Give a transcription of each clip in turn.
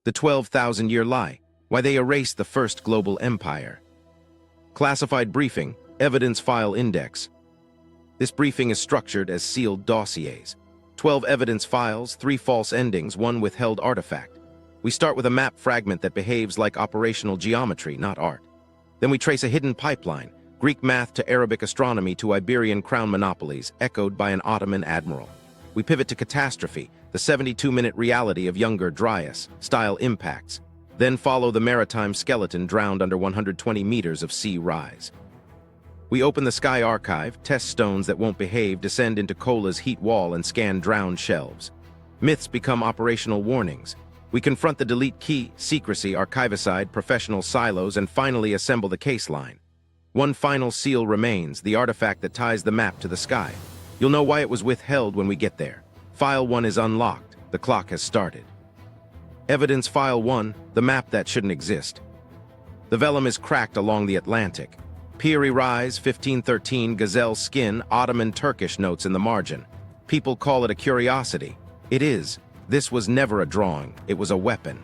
The 12,000-year lie, why they erased the first global empire. Classified briefing, evidence file index. This briefing is structured as sealed dossiers. 12 evidence files, 3 false endings, 1 withheld artifact. We start with a map fragment that behaves like operational geometry, not art. Then we trace a hidden pipeline, Greek math to Arabic astronomy to Iberian crown monopolies, echoed by an Ottoman admiral. We pivot to Catastrophe, the 72-minute reality of Younger Dryas, style impacts. Then follow the Maritime skeleton drowned under 120 meters of sea rise. We open the Sky Archive, test stones that won't behave, descend into Kola's heat wall and scan drowned shelves. Myths become operational warnings. We confront the delete key, secrecy, archivicide, professional silos, and finally assemble the case line. One final seal remains, the artifact that ties the map to the sky. You'll know why it was withheld when we get there. File 1 is unlocked. The clock has started. Evidence File 1, the map that shouldn't exist. The vellum is cracked along the Atlantic. Piri Reis, 1513, gazelle skin, Ottoman Turkish notes in the margin. People call it a curiosity. It is. This was never a drawing, it was a weapon.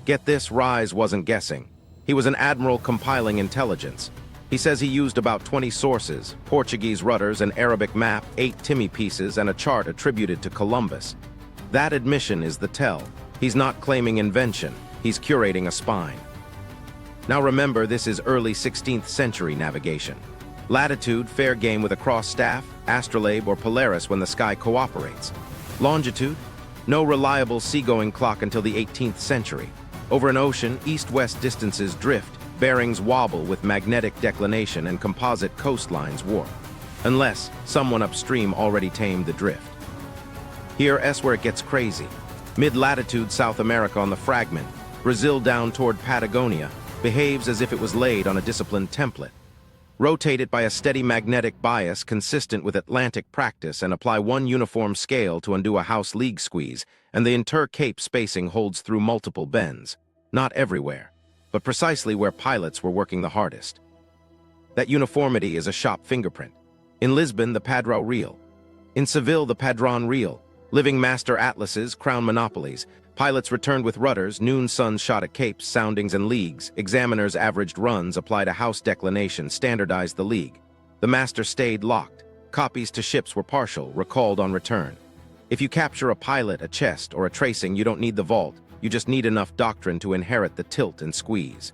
Get this, Reis wasn't guessing. He was an admiral compiling intelligence. He says he used about 20 sources, Portuguese rudders, an Arabic map, 8 Timmy pieces, and a chart attributed to Columbus. That admission is the tell. He's not claiming invention, he's curating a spine. Now remember, this is early 16th century navigation. Latitude, fair game with a cross staff, astrolabe, or Polaris when the sky cooperates. Longitude, no reliable seagoing clock until the 18th century. Over an ocean, east-west distances drift, bearings wobble with magnetic declination and composite coastlines warp. Unless someone upstream already tamed the drift. Here's where it gets crazy. Mid-latitude South America on the fragment, Brazil down toward Patagonia, behaves as if it was laid on a disciplined template. Rotate it by a steady magnetic bias consistent with Atlantic practice and apply one uniform scale to undo a house league squeeze, and the inter-cape spacing holds through multiple bends. Not everywhere, but precisely where pilots were working the hardest. That uniformity is a shop fingerprint. In Lisbon, the Padrão Real. In Seville, the Padrón Real. Living master atlases, crown monopolies. Pilots returned with rudders, noon suns shot at capes, soundings, and leagues. Examiners averaged runs, applied a house declination, standardized the league. The master stayed locked. Copies to ships were partial, recalled on return. If you capture a pilot, a chest, or a tracing, you don't need the vault. You just need enough doctrine to inherit the tilt and squeeze.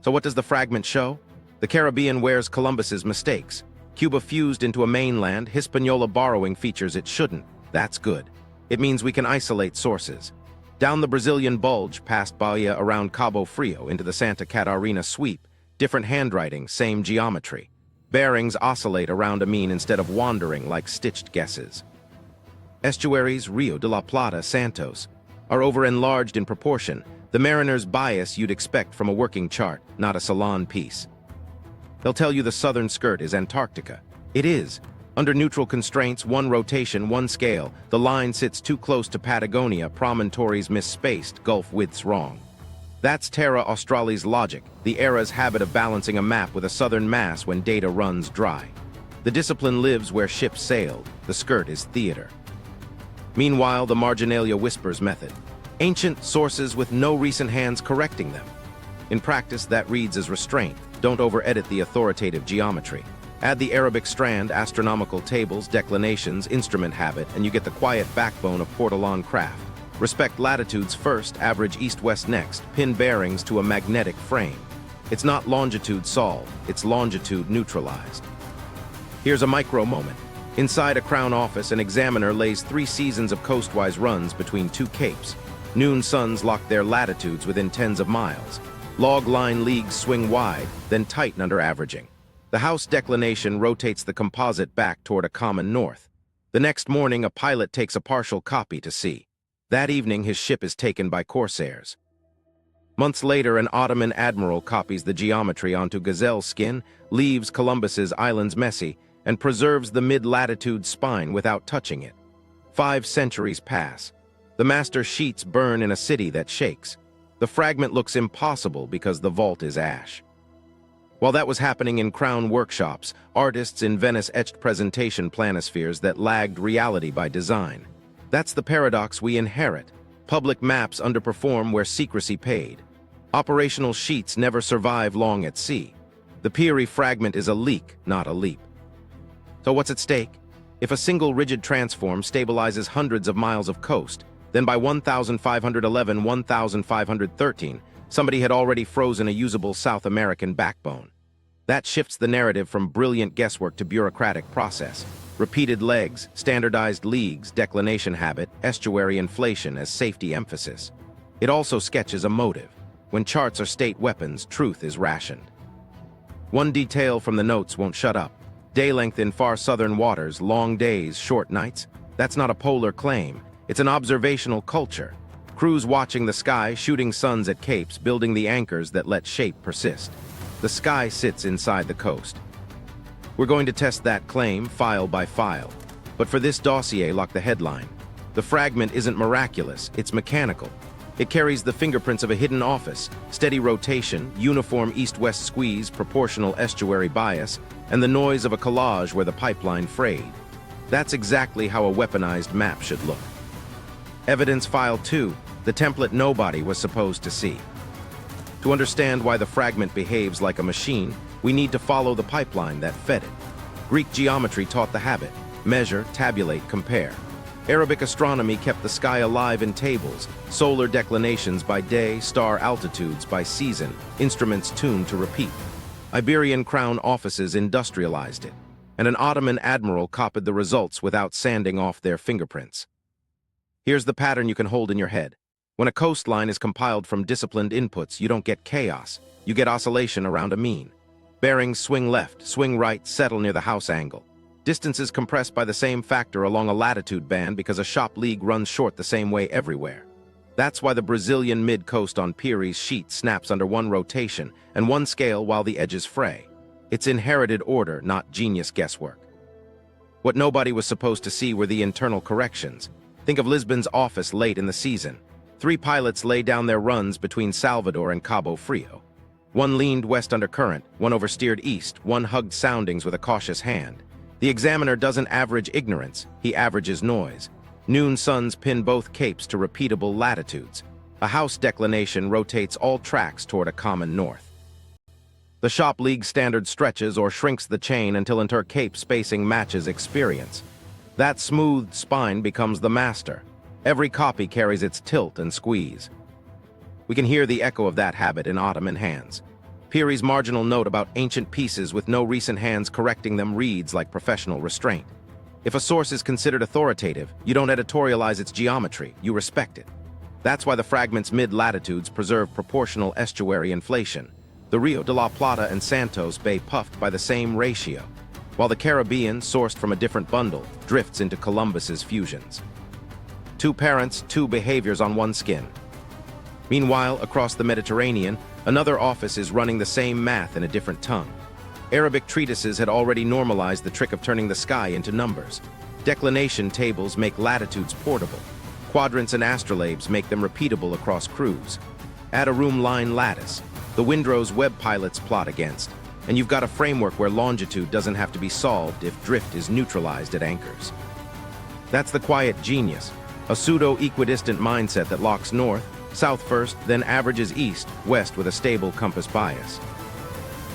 So what does the fragment show? The Caribbean wears Columbus's mistakes. Cuba fused into a mainland, Hispaniola borrowing features it shouldn't. That's good. It means we can isolate sources. Down the Brazilian bulge, past Bahia, around Cabo Frio, into the Santa Catarina sweep. Different handwriting, same geometry. Bearings oscillate around a mean instead of wandering like stitched guesses. Estuaries, Rio de la Plata, Santos, are over-enlarged in proportion, the mariner's bias you'd expect from a working chart, not a salon piece. They'll tell you the southern skirt is Antarctica. It is. Under neutral constraints, one rotation, one scale, the line sits too close to Patagonia, promontories misspaced, gulf widths wrong. That's Terra Australis logic, the era's habit of balancing a map with a southern mass when data runs dry. The discipline lives where ships sailed, the skirt is theater. Meanwhile, the marginalia whispers method. Ancient sources with no recent hands correcting them. In practice, that reads as restraint. Don't over-edit the authoritative geometry. Add the Arabic strand, astronomical tables, declinations, instrument habit, and you get the quiet backbone of Portolan craft. Respect latitudes first, average east-west next, pin bearings to a magnetic frame. It's not longitude solved, it's longitude neutralized. Here's a micro moment. Inside a crown office, an examiner lays 3 seasons of coastwise runs between 2 capes. Noon suns lock their latitudes within tens of miles. Log line leagues swing wide, then tighten under averaging. The house declination rotates the composite back toward a common north. The next morning, a pilot takes a partial copy to sea. That evening, his ship is taken by corsairs. Months later, an Ottoman admiral copies the geometry onto gazelle skin, leaves Columbus's islands messy, and preserves the mid-latitude spine without touching it. 5 centuries pass. The master sheets burn in a city that shakes. The fragment looks impossible because the vault is ash. While that was happening in crown workshops, artists in Venice etched presentation planispheres that lagged reality by design. That's the paradox we inherit. Public maps underperform where secrecy paid. Operational sheets never survive long at sea. The Piri fragment is a leak, not a leap. So what's at stake? If a single rigid transform stabilizes hundreds of miles of coast, then by 1511, 1513, somebody had already frozen a usable South American backbone. That shifts the narrative from brilliant guesswork to bureaucratic process. Repeated legs, standardized leagues, declination habit, estuary inflation as safety emphasis. It also sketches a motive. When charts are state weapons, truth is rationed. One detail from the notes won't shut up. Day length in far southern waters, long days, short nights. That's not a polar claim. It's an observational culture. Crews watching the sky, shooting suns at capes, building the anchors that let shape persist. The sky sits inside the coast. We're going to test that claim file by file. But for this dossier, lock the headline. The fragment isn't miraculous, it's mechanical. It carries the fingerprints of a hidden office, steady rotation, uniform east-west squeeze, proportional estuary bias, and the noise of a collage where the pipeline frayed. That's exactly how a weaponized map should look. Evidence File 2, the template nobody was supposed to see. To understand why the fragment behaves like a machine, we need to follow the pipeline that fed it. Greek geometry taught the habit: measure, tabulate, compare. Arabic astronomy kept the sky alive in tables, solar declinations by day, star altitudes by season, instruments tuned to repeat. Iberian crown offices industrialized it, and an Ottoman admiral copied the results without sanding off their fingerprints. Here's the pattern you can hold in your head. When a coastline is compiled from disciplined inputs, you don't get chaos, you get oscillation around a mean. Bearings swing left, swing right, settle near the house angle. Distances compressed by the same factor along a latitude band because a shop league runs short the same way everywhere. That's why the Brazilian mid-coast on Piri's sheet snaps under one rotation and one scale while the edges fray. It's inherited order, not genius guesswork. What nobody was supposed to see were the internal corrections. Think of Lisbon's office late in the season. 3 pilots lay down their runs between Salvador and Cabo Frio. One leaned west under current, one oversteered east, one hugged soundings with a cautious hand. The examiner doesn't average ignorance, he averages noise. Noon suns pin both capes to repeatable latitudes. A house declination rotates all tracks toward a common north. The shop league standard stretches or shrinks the chain until inter-cape spacing matches experience. That smoothed spine becomes the master. Every copy carries its tilt and squeeze. We can hear the echo of that habit in Ottoman hands. Piri's marginal note about ancient pieces with no recent hands correcting them reads like professional restraint. If a source is considered authoritative, you don't editorialize its geometry, you respect it. That's why the fragment's mid-latitudes preserve proportional estuary inflation. The Rio de la Plata and Santos Bay puffed by the same ratio, while the Caribbean, sourced from a different bundle, drifts into Columbus's fusions. 2 parents, 2 behaviors on one skin. Meanwhile, across the Mediterranean, another office is running the same math in a different tongue. Arabic treatises had already normalized the trick of turning the sky into numbers. Declination tables make latitudes portable. Quadrants and astrolabes make them repeatable across crews. Add a room line lattice, the windrows web pilots plot against, and you've got a framework where longitude doesn't have to be solved if drift is neutralized at anchors. That's the quiet genius, a pseudo-equidistant mindset that locks north, south first, then averages east, west with a stable compass bias.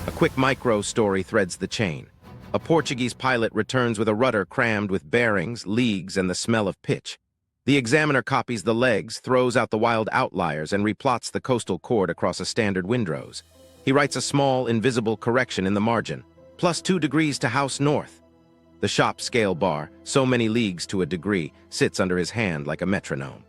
A quick micro story threads the chain. A Portuguese pilot returns with a rudder crammed with bearings, leagues, and the smell of pitch. The examiner copies the legs, throws out the wild outliers, and replots the coastal chord across a standard windrows. He writes a small, invisible correction in the margin. +2 degrees to house north. The shop scale bar, so many leagues to a degree, sits under his hand like a metronome.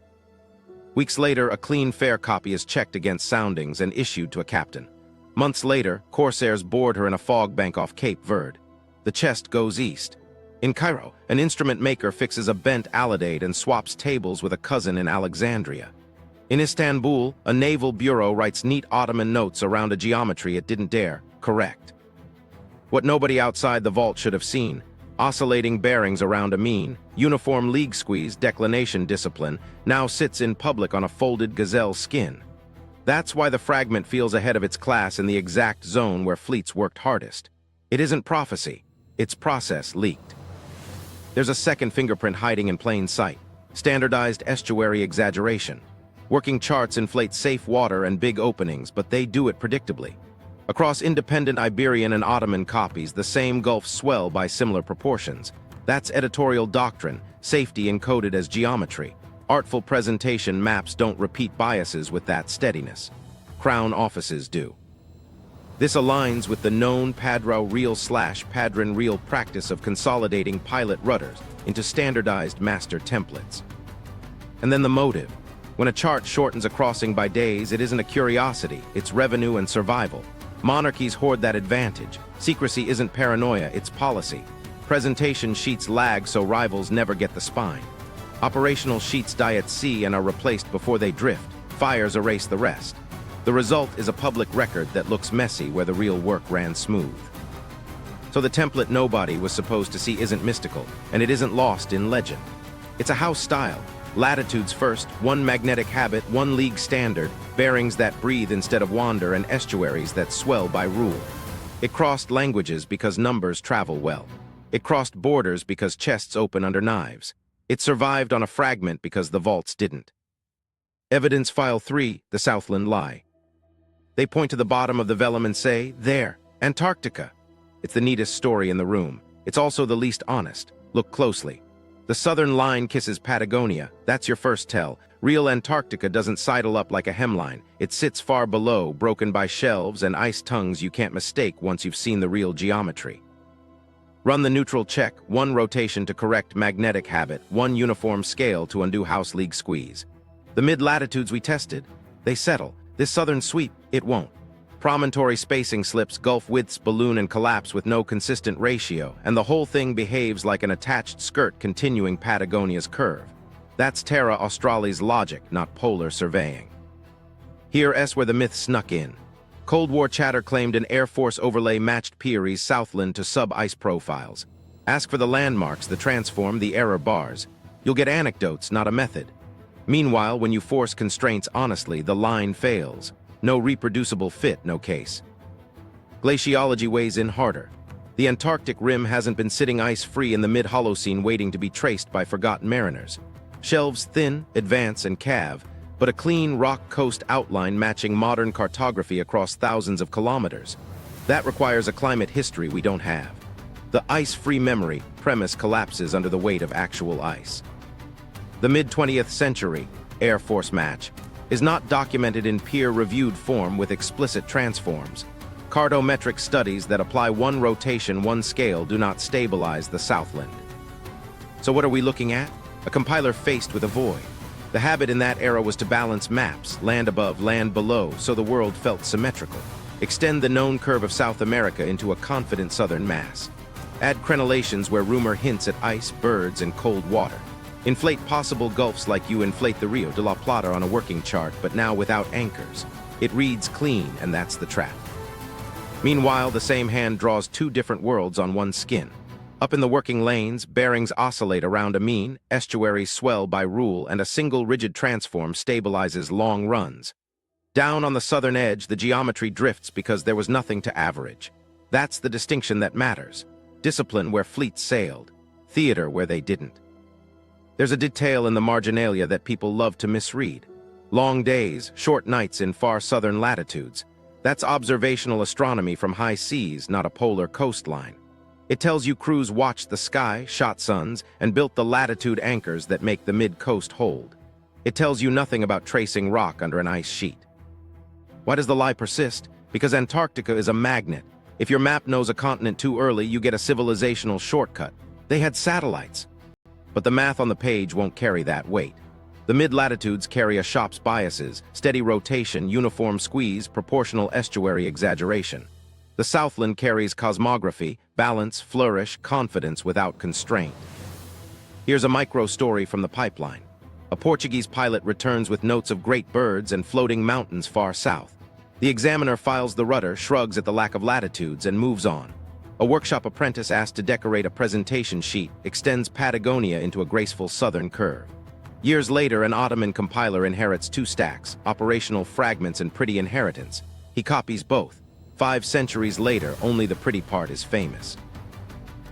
Weeks later, a clean fare copy is checked against soundings and issued to a captain. Months later, corsairs board her in a fog bank off Cape Verde. The chest goes east. In Cairo, an instrument maker fixes a bent alidade and swaps tables with a cousin in Alexandria. In Istanbul, a naval bureau writes neat Ottoman notes around a geometry it didn't dare correct. What nobody outside the vault should have seen: oscillating bearings around a mean, uniform league squeeze declination discipline now sits in public on a folded gazelle skin. That's why the fragment feels ahead of its class in the exact zone where fleets worked hardest. It isn't prophecy, it's process leaked. There's a second fingerprint hiding in plain sight: standardized estuary exaggeration. Working charts inflate safe water and big openings, but they do it predictably. Across independent Iberian and Ottoman copies, the same gulfs swell by similar proportions. That's editorial doctrine, safety encoded as geometry. Artful presentation maps don't repeat biases with that steadiness. Crown offices do. This aligns with the known Padrão Real/Padrón Real practice of consolidating pilot rudders into standardized master templates. And then the motive. When a chart shortens a crossing by days, it isn't a curiosity, it's revenue and survival. Monarchies hoard that advantage. Secrecy isn't paranoia, it's policy. Presentation sheets lag so rivals never get the spine. Operational sheets die at sea and are replaced before they drift. Fires erase the rest. The result is a public record that looks messy where the real work ran smooth. So the template nobody was supposed to see isn't mystical, and it isn't lost in legend. It's a house style. Latitudes first, one magnetic habit, one league standard, bearings that breathe instead of wander, and estuaries that swell by rule. It crossed languages because numbers travel well. It crossed borders because chests open under knives. It survived on a fragment because the vaults didn't. Evidence File 3, the Southland lie. They point to the bottom of the vellum and say, there, Antarctica. It's the neatest story in the room. It's also the least honest. Look closely. The southern line kisses Patagonia. That's your first tell. Real Antarctica doesn't sidle up like a hemline. It sits far below, broken by shelves and ice tongues you can't mistake once you've seen the real geometry. Run the neutral check, one rotation to correct magnetic habit, one uniform scale to undo house league squeeze. The mid-latitudes we tested, they settle. This southern sweep, it won't. Promontory spacing slips, gulf widths balloon and collapse with no consistent ratio, and the whole thing behaves like an attached skirt continuing Patagonia's curve. That's Terra Australis logic, not polar surveying. Here's where the myth snuck in. Cold War chatter claimed an Air Force overlay matched Piri's Southland to sub-ice profiles. Ask for the landmarks, the transform, the error bars. You'll get anecdotes, not a method. Meanwhile, when you force constraints honestly, the line fails. No reproducible fit, no case. Glaciology weighs in harder. The Antarctic rim hasn't been sitting ice-free in the mid-Holocene waiting to be traced by forgotten mariners. Shelves thin, advance, and calve, but a clean rock coast outline matching modern cartography across thousands of kilometers. That requires a climate history we don't have. The ice-free memory premise collapses under the weight of actual ice. The mid-20th century Air Force match is not documented in peer-reviewed form with explicit transforms. Cartometric studies that apply one rotation, one scale do not stabilize the Southland. So what are we looking at? A compiler faced with a void. The habit in that era was to balance maps, land above, land below, so the world felt symmetrical. Extend the known curve of South America into a confident southern mass. Add crenellations where rumor hints at ice, birds, and cold water. Inflate possible gulfs like you inflate the Rio de la Plata on a working chart, but now without anchors. It reads clean, and that's the trap. Meanwhile, the same hand draws two different worlds on one skin. Up in the working lanes, bearings oscillate around a mean, estuaries swell by rule, and a single rigid transform stabilizes long runs. Down on the southern edge, the geometry drifts because there was nothing to average. That's the distinction that matters. Discipline where fleets sailed, theater where they didn't. There's a detail in the marginalia that people love to misread. Long days, short nights in far southern latitudes. That's observational astronomy from high seas, not a polar coastline. It tells you crews watched the sky, shot suns, and built the latitude anchors that make the mid-coast hold. It tells you nothing about tracing rock under an ice sheet. Why does the lie persist? Because Antarctica is a magnet. If your map knows a continent too early, you get a civilizational shortcut. They had satellites. But the math on the page won't carry that weight. The mid-latitudes carry a shop's biases, steady rotation, uniform squeeze, proportional estuary exaggeration. The Southland carries cosmography, balance, flourish, confidence without constraint. Here's a micro-story from the pipeline. A Portuguese pilot returns with notes of great birds and floating mountains far south. The examiner files the rudder, shrugs at the lack of latitudes, and moves on. A workshop apprentice asked to decorate a presentation sheet extends Patagonia into a graceful southern curve. Years later, an Ottoman compiler inherits two stacks, operational fragments and pretty inheritance. He copies both. 5 centuries later, only the pretty part is famous.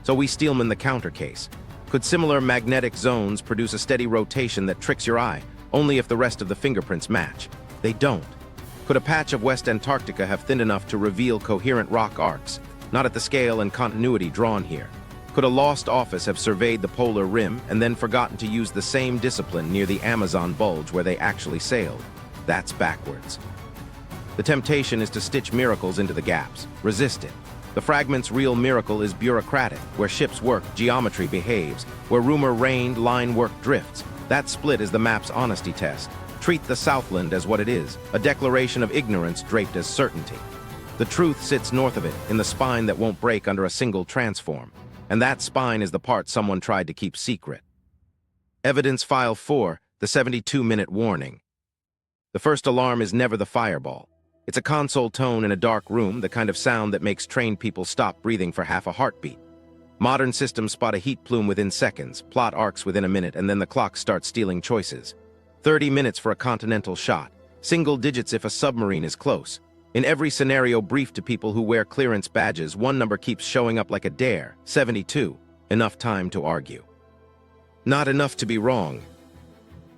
So we Steelman the counter case. Could similar magnetic zones produce a steady rotation that tricks your eye, only if the rest of the fingerprints match. They don't. Could a patch of West Antarctica have thinned enough to reveal coherent rock arcs, not at the scale and continuity drawn here? Could a lost office have surveyed the polar rim and then forgotten to use the same discipline near the Amazon bulge where they actually sailed? That's backwards. The temptation is to stitch miracles into the gaps. Resist it. The fragment's real miracle is bureaucratic, where ships work, geometry behaves, where rumor reigned, line work drifts. That split is the map's honesty test. Treat the Southland as what it is, a declaration of ignorance draped as certainty. The truth sits north of it, in the spine that won't break under a single transform. And that spine is the part someone tried to keep secret. Evidence File 4, the 72-minute warning. The first alarm is never the fireball. It's a console tone in a dark room, the kind of sound that makes trained people stop breathing for half a heartbeat. Modern systems spot a heat plume within seconds, plot arcs within a minute, and then the clock starts stealing choices. 30 minutes for a continental shot. Single digits if a submarine is close. In every scenario briefed to people who wear clearance badges, one number keeps showing up like a dare, 72. Enough time to argue. Not enough to be wrong.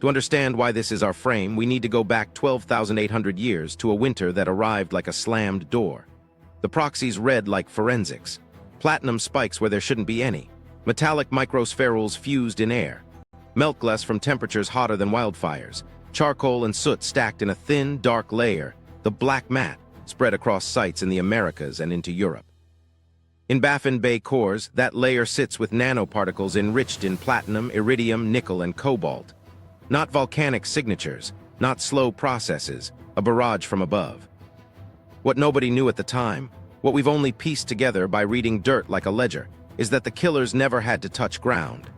To understand why this is our frame, we need to go back 12,800 years to a winter that arrived like a slammed door. The Proxies read like forensics. Platinum spikes where there shouldn't be any. Metallic microspherules fused in air. Meltglass from temperatures hotter than wildfires. Charcoal and soot stacked in a thin, dark layer. The black mat spread across sites in the Americas and into Europe. In Baffin Bay cores, that layer sits with nanoparticles enriched in platinum, iridium, nickel, and cobalt. Not volcanic signatures, not slow processes, a barrage from above. What nobody knew at the time, what we've only pieced together by reading dirt like a ledger, is that the killers never had to touch ground.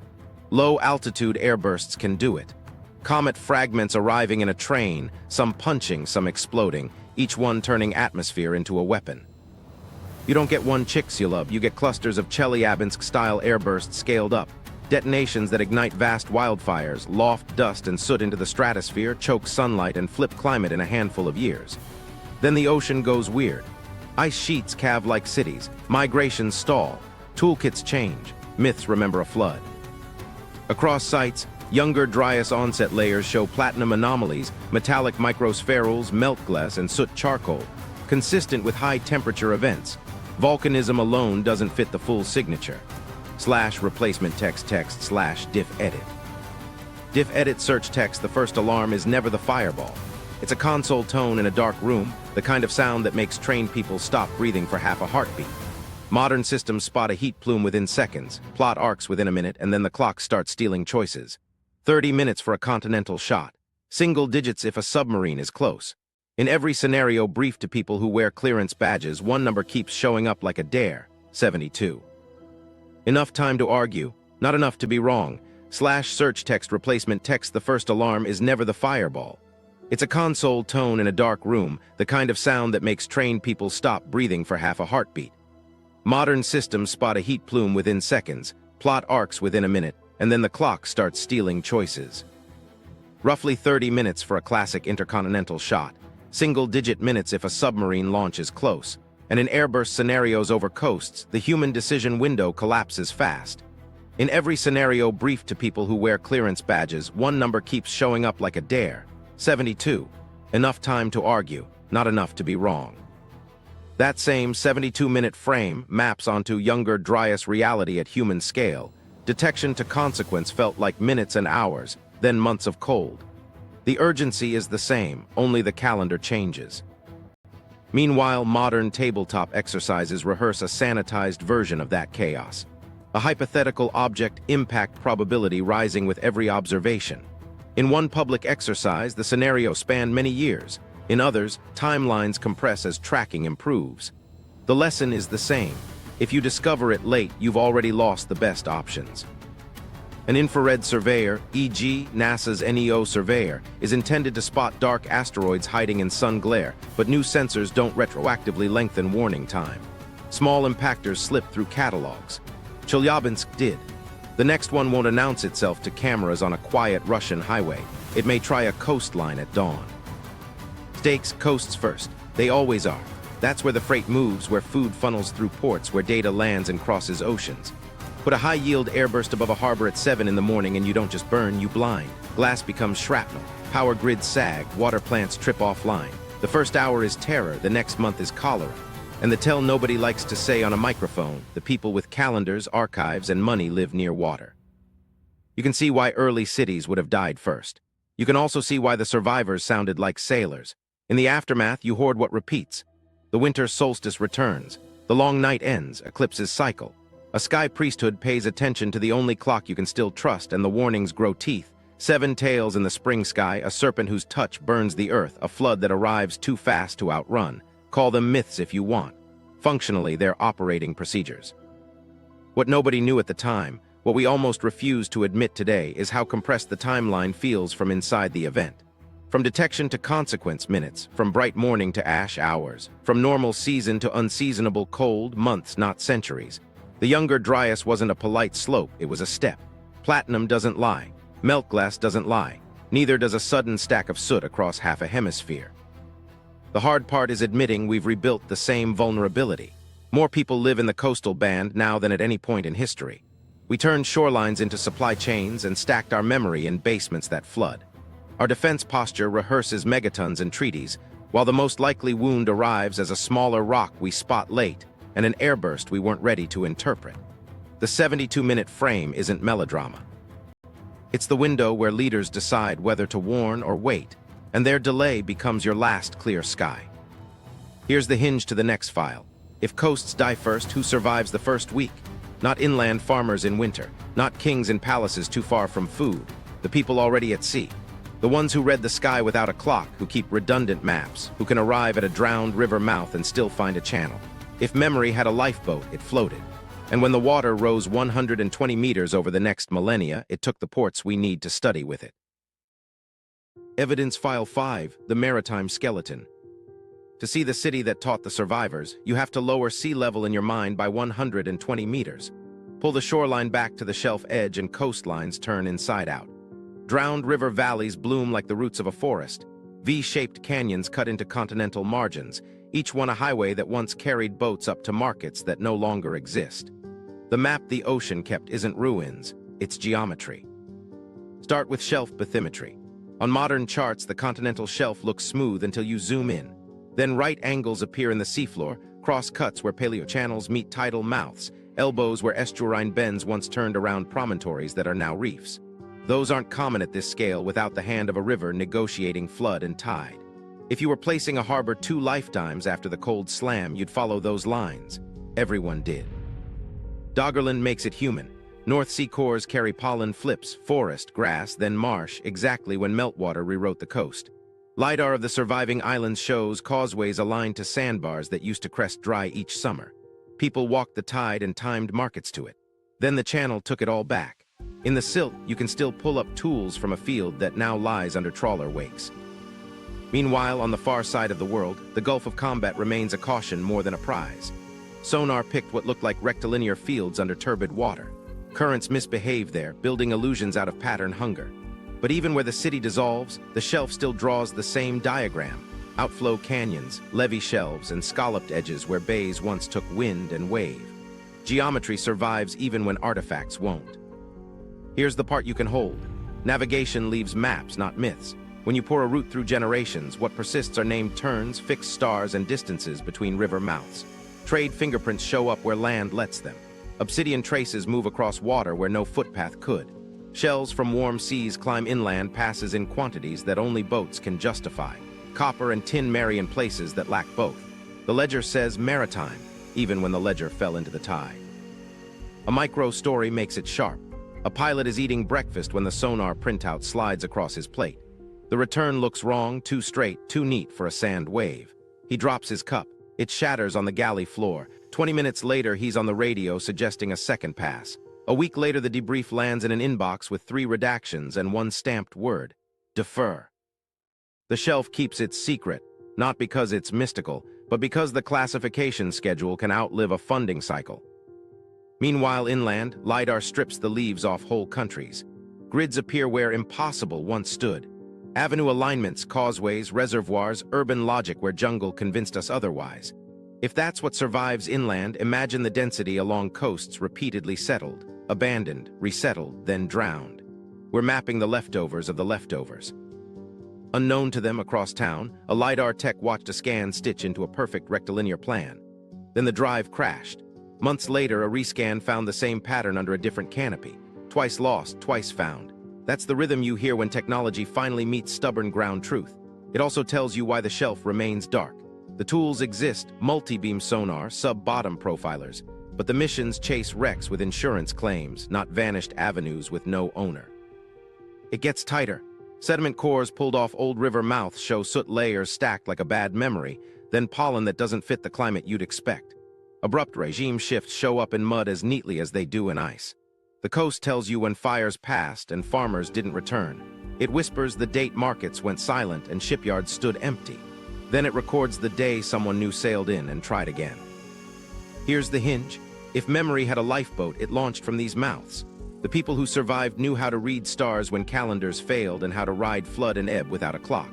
Low-altitude airbursts can do it. Comet fragments arriving in a train, some punching, some exploding, each one turning atmosphere into a weapon. You don't get one Chicxulub, you get clusters of Chelyabinsk-style airbursts scaled up. Detonations that ignite vast wildfires, loft dust and soot into the stratosphere, choke sunlight, and flip climate in a handful of years. Then the ocean goes weird. Ice sheets calve like cities, migrations stall, toolkits change, myths remember a flood. Across sites, Younger Dryas onset layers show platinum anomalies, metallic microspherules, meltglass, and soot charcoal, consistent with high-temperature events. Volcanism alone doesn't fit the full signature. /replacement text /diff edit. Diff edit search text. The first alarm is never the fireball. It's a console tone in a dark room, the kind of sound that makes trained people stop breathing for half a heartbeat. Modern systems spot a heat plume within seconds, plot arcs within a minute, and then the clock starts stealing choices. 30 minutes for a continental shot. Single digits if a submarine is close. In every scenario briefed to people who wear clearance badges, one number keeps showing up like a dare, 72. Enough time to argue, not enough to be wrong. /search text replacement text. The first alarm is never the fireball. It's a console tone in a dark room, the kind of sound that makes trained people stop breathing for half a heartbeat. Modern systems spot a heat plume within seconds, plot arcs within a minute, and then the clock starts stealing choices. Roughly 30 minutes for a classic intercontinental shot. Single-digit minutes if a submarine launch is close. And in airburst scenarios over coasts, the human decision window collapses fast. In every scenario briefed to people who wear clearance badges, one number keeps showing up like a dare, 72. Enough time to argue, not enough to be wrong. That same 72-minute frame maps onto Younger Dryas reality at human scale. Detection to consequence felt like minutes and hours, then months of cold. The urgency is the same, only the calendar changes. Meanwhile, modern tabletop exercises rehearse a sanitized version of that chaos. A hypothetical object impact probability rising with every observation. In one public exercise, the scenario spanned many years. In others, timelines compress as tracking improves. The lesson is the same. If you discover it late, you've already lost the best options. An infrared surveyor, e.g. NASA's NEO surveyor, is intended to spot dark asteroids hiding in sun glare, but new sensors don't retroactively lengthen warning time. Small impactors slip through catalogs. Chelyabinsk did. The next one won't announce itself to cameras on a quiet Russian highway. It may try a coastline at dawn. Stakes, coasts first. They always are. That's where the freight moves, where food funnels through ports, where data lands and crosses oceans. Put a high-yield airburst above a harbor at 7 in the morning and you don't just burn, you blind. Glass becomes shrapnel. Power grids sag, water plants trip offline. The first hour is terror, the next month is cholera. And the tell nobody likes to say on a microphone, the people with calendars, archives, and money live near water. You can see why early cities would have died first. You can also see why the survivors sounded like sailors. In the aftermath, you hoard what repeats. The winter solstice returns. The long night ends, eclipses cycle. A sky priesthood pays attention to the only clock you can still trust, and the warnings grow teeth. 7 tails in the spring sky, a serpent whose touch burns the earth, a flood that arrives too fast to outrun. Call them myths if you want. Functionally, they're operating procedures. What nobody knew at the time, what we almost refuse to admit today, is how compressed the timeline feels from inside the event. From detection to consequence minutes, from bright morning to ash hours, from normal season to unseasonable cold months, not centuries. The Younger Dryas wasn't a polite slope, it was a step. Platinum doesn't lie. Melt glass doesn't lie. Neither does a sudden stack of soot across half a hemisphere. The hard part is admitting we've rebuilt the same vulnerability. More people live in the coastal band now than at any point in history. We turned shorelines into supply chains and stacked our memory in basements that flood. Our defense posture rehearses megatons and treaties, while the most likely wound arrives as a smaller rock we spot late and an airburst we weren't ready to interpret. The 72-minute frame isn't melodrama. It's the window where leaders decide whether to warn or wait, and their delay becomes your last clear sky. Here's the hinge to the next file. If coasts die first, who survives the first week? Not inland farmers in winter, not kings in palaces too far from food, the people already at sea. The ones who read the sky without a clock, who keep redundant maps, who can arrive at a drowned river mouth and still find a channel. If memory had a lifeboat, it floated. And when the water rose 120 meters over the next millennia, it took the ports we need to study with it. Evidence File 5, the Maritime Skeleton. To see the city that taught the survivors, you have to lower sea level in your mind by 120 meters. Pull the shoreline back to the shelf edge and coastlines turn inside out. Drowned river valleys bloom like the roots of a forest. V-shaped canyons cut into continental margins, each one a highway that once carried boats up to markets that no longer exist. The map the ocean kept isn't ruins, it's geometry. Start with shelf bathymetry. On modern charts, the continental shelf looks smooth until you zoom in. Then right angles appear in the seafloor, cross-cuts where paleochannels meet tidal mouths, elbows where estuarine bends once turned around promontories that are now reefs. Those aren't common at this scale without the hand of a river negotiating flood and tide. If you were placing a harbor 2 lifetimes after the cold slam, you'd follow those lines. Everyone did. Doggerland makes it human. North Sea cores carry pollen flips, forest, grass, then marsh, exactly when meltwater rewrote the coast. Lidar of the surviving islands shows causeways aligned to sandbars that used to crest dry each summer. People walked the tide and timed markets to it. Then the channel took it all back. In the silt, you can still pull up tools from a field that now lies under trawler wakes. Meanwhile, on the far side of the world, the Gulf of Combat remains a caution more than a prize. Sonar picked what looked like rectilinear fields under turbid water. Currents misbehave there, building illusions out of pattern hunger. But even where the city dissolves, the shelf still draws the same diagram. Outflow canyons, levee shelves, and scalloped edges where bays once took wind and wave. Geometry survives even when artifacts won't. Here's the part you can hold. Navigation leaves maps, not myths. When you pour a route through generations, what persists are named turns, fixed stars, and distances between river mouths. Trade fingerprints show up where land lets them. Obsidian traces move across water where no footpath could. Shells from warm seas climb inland passes in quantities that only boats can justify. Copper and tin marry in places that lack both. The ledger says Maritime, even when the ledger fell into the tide. A micro story makes it sharp. A pilot is eating breakfast when the sonar printout slides across his plate. The return looks wrong, too straight, too neat for a sand wave. He drops his cup. It shatters on the galley floor. 20 minutes later, he's on the radio suggesting a second pass. A week later, the debrief lands in an inbox with 3 redactions and 1 stamped word: defer. The shelf keeps its secret, not because it's mystical, but because the classification schedule can outlive a funding cycle. Meanwhile, inland, Lidar strips the leaves off whole countries. Grids appear where impossible once stood. Avenue alignments, causeways, reservoirs, urban logic where jungle convinced us otherwise. If that's what survives inland, imagine the density along coasts repeatedly settled, abandoned, resettled, then drowned. We're mapping the leftovers of the leftovers. Unknown to them across town, a Lidar tech watched a scan stitch into a perfect rectilinear plan. Then the drive crashed. Months later, a rescan found the same pattern under a different canopy. Twice lost, twice found. That's the rhythm you hear when technology finally meets stubborn ground truth. It also tells you why the shelf remains dark. The tools exist, multi-beam sonar, sub-bottom profilers, but the missions chase wrecks with insurance claims, not vanished avenues with no owner. It gets tighter. Sediment cores pulled off old river mouths show soot layers stacked like a bad memory, then pollen that doesn't fit the climate you'd expect. Abrupt regime shifts show up in mud as neatly as they do in ice. The coast tells you when fires passed and farmers didn't return. It whispers the date markets went silent and shipyards stood empty. Then it records the day someone new sailed in and tried again. Here's the hinge. If memory had a lifeboat, it launched from these mouths. The people who survived knew how to read stars when calendars failed and how to ride flood and ebb without a clock.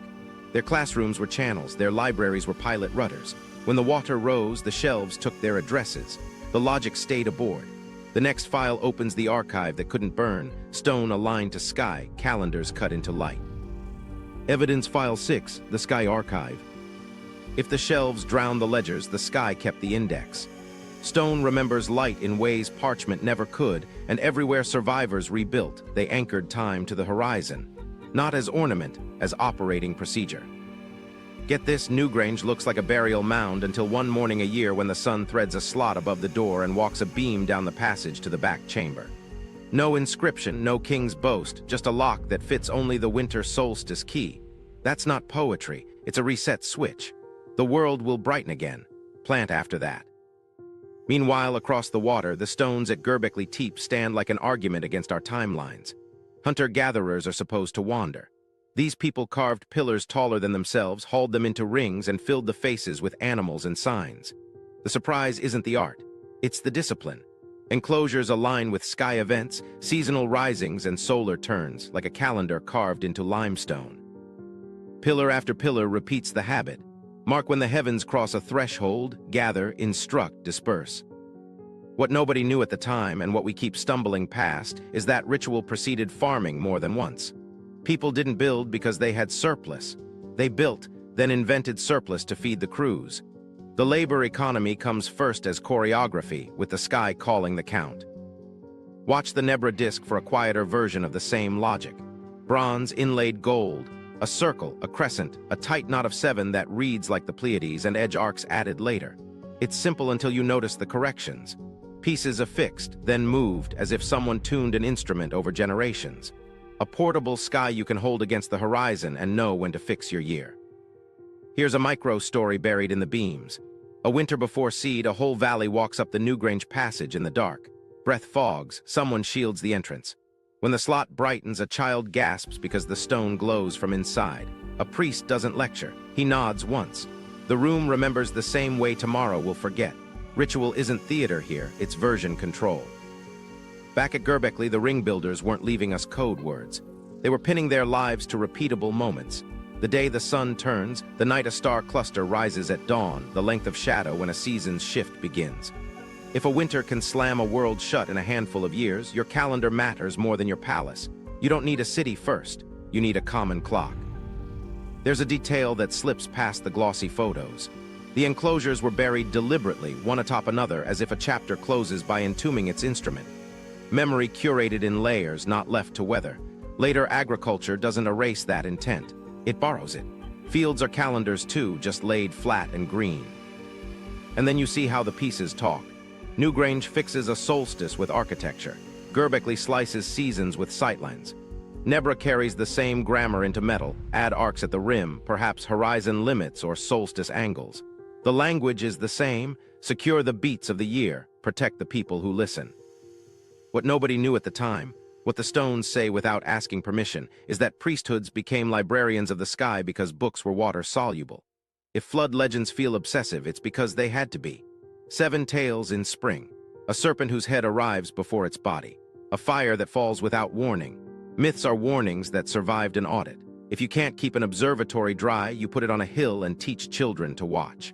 Their classrooms were channels, their libraries were pilot rudders. When the water rose, the shelves took their addresses. The logic stayed aboard. The next file opens the archive that couldn't burn, stone aligned to sky, calendars cut into light. Evidence File 6, the Sky Archive. If the shelves drowned the ledgers, the sky kept the index. Stone remembers light in ways parchment never could, and everywhere survivors rebuilt, they anchored time to the horizon. Not as ornament, as operating procedure. Get this, Newgrange looks like a burial mound until one morning a year when the sun threads a slot above the door and walks a beam down the passage to the back chamber. No inscription, no king's boast, just a lock that fits only the winter solstice key. That's not poetry, it's a reset switch. The world will brighten again. Plant after that. Meanwhile, across the water, the stones at Göbekli Tepe stand like an argument against our timelines. Hunter-gatherers are supposed to wander. These people carved pillars taller than themselves, hauled them into rings, and filled the faces with animals and signs. The surprise isn't the art, it's the discipline. Enclosures align with sky events, seasonal risings, and solar turns, like a calendar carved into limestone. Pillar after pillar repeats the habit. Mark when the heavens cross a threshold, gather, instruct, disperse. What nobody knew at the time, and what we keep stumbling past, is that ritual preceded farming more than once. People didn't build because they had surplus. They built, then invented surplus to feed the crews. The labor economy comes first as choreography, with the sky calling the count. Watch the Nebra disc for a quieter version of the same logic. Bronze inlaid gold, a circle, a crescent, a tight knot of 7 that reads like the Pleiades and edge arcs added later. It's simple until you notice the corrections. Pieces affixed, then moved as if someone tuned an instrument over generations. A portable sky you can hold against the horizon and know when to fix your year. Here's a micro story buried in the beams. A winter before seed, a whole valley walks up the Newgrange passage in the dark. Breath fogs, someone shields the entrance. When the slot brightens, a child gasps because the stone glows from inside. A priest doesn't lecture, he nods once. The room remembers the same way tomorrow will forget. Ritual isn't theater here, it's version control. Back at Göbekli, the ring builders weren't leaving us code words. They were pinning their lives to repeatable moments. The day the sun turns, the night a star cluster rises at dawn, the length of shadow when a season's shift begins. If a winter can slam a world shut in a handful of years, your calendar matters more than your palace. You don't need a city first, you need a common clock. There's a detail that slips past the glossy photos. The enclosures were buried deliberately, one atop another, as if a chapter closes by entombing its instrument. Memory curated in layers, not left to weather. Later agriculture doesn't erase that intent. It borrows it. Fields are calendars too, just laid flat and green. And then you see how the pieces talk. Newgrange fixes a solstice with architecture. Göbekli slices seasons with sightlines. Nebra carries the same grammar into metal, add arcs at the rim, perhaps horizon limits or solstice angles. The language is the same, secure the beats of the year, protect the people who listen. What nobody knew at the time, what the stones say without asking permission, is that priesthoods became librarians of the sky because books were water-soluble. If flood legends feel obsessive, it's because they had to be. 7 tales in spring. A serpent whose head arrives before its body. A fire that falls without warning. Myths are warnings that survived an audit. If you can't keep an observatory dry, you put it on a hill and teach children to watch.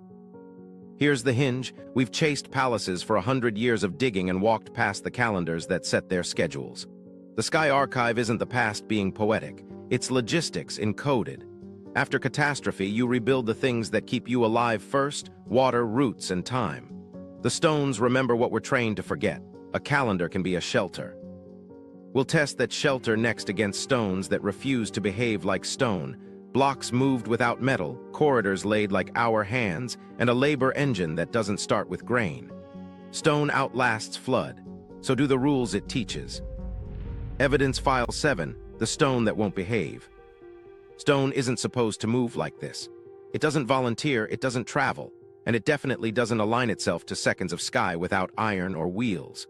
Here's the hinge. We've chased palaces for 100 years of digging and walked past the calendars that set their schedules. The Sky Archive isn't the past being poetic. It's logistics encoded. After catastrophe, you rebuild the things that keep you alive first: water, roots, and time. The stones remember what we're trained to forget. A calendar can be a shelter. We'll test that shelter next against stones that refuse to behave like stone, blocks moved without metal, corridors laid like our hands, and a labor engine that doesn't start with grain. Stone outlasts flood, so do the rules it teaches. Evidence File 7, the stone that won't behave. Stone isn't supposed to move like this. It doesn't volunteer, it doesn't travel, and it definitely doesn't align itself to seconds of sky without iron or wheels.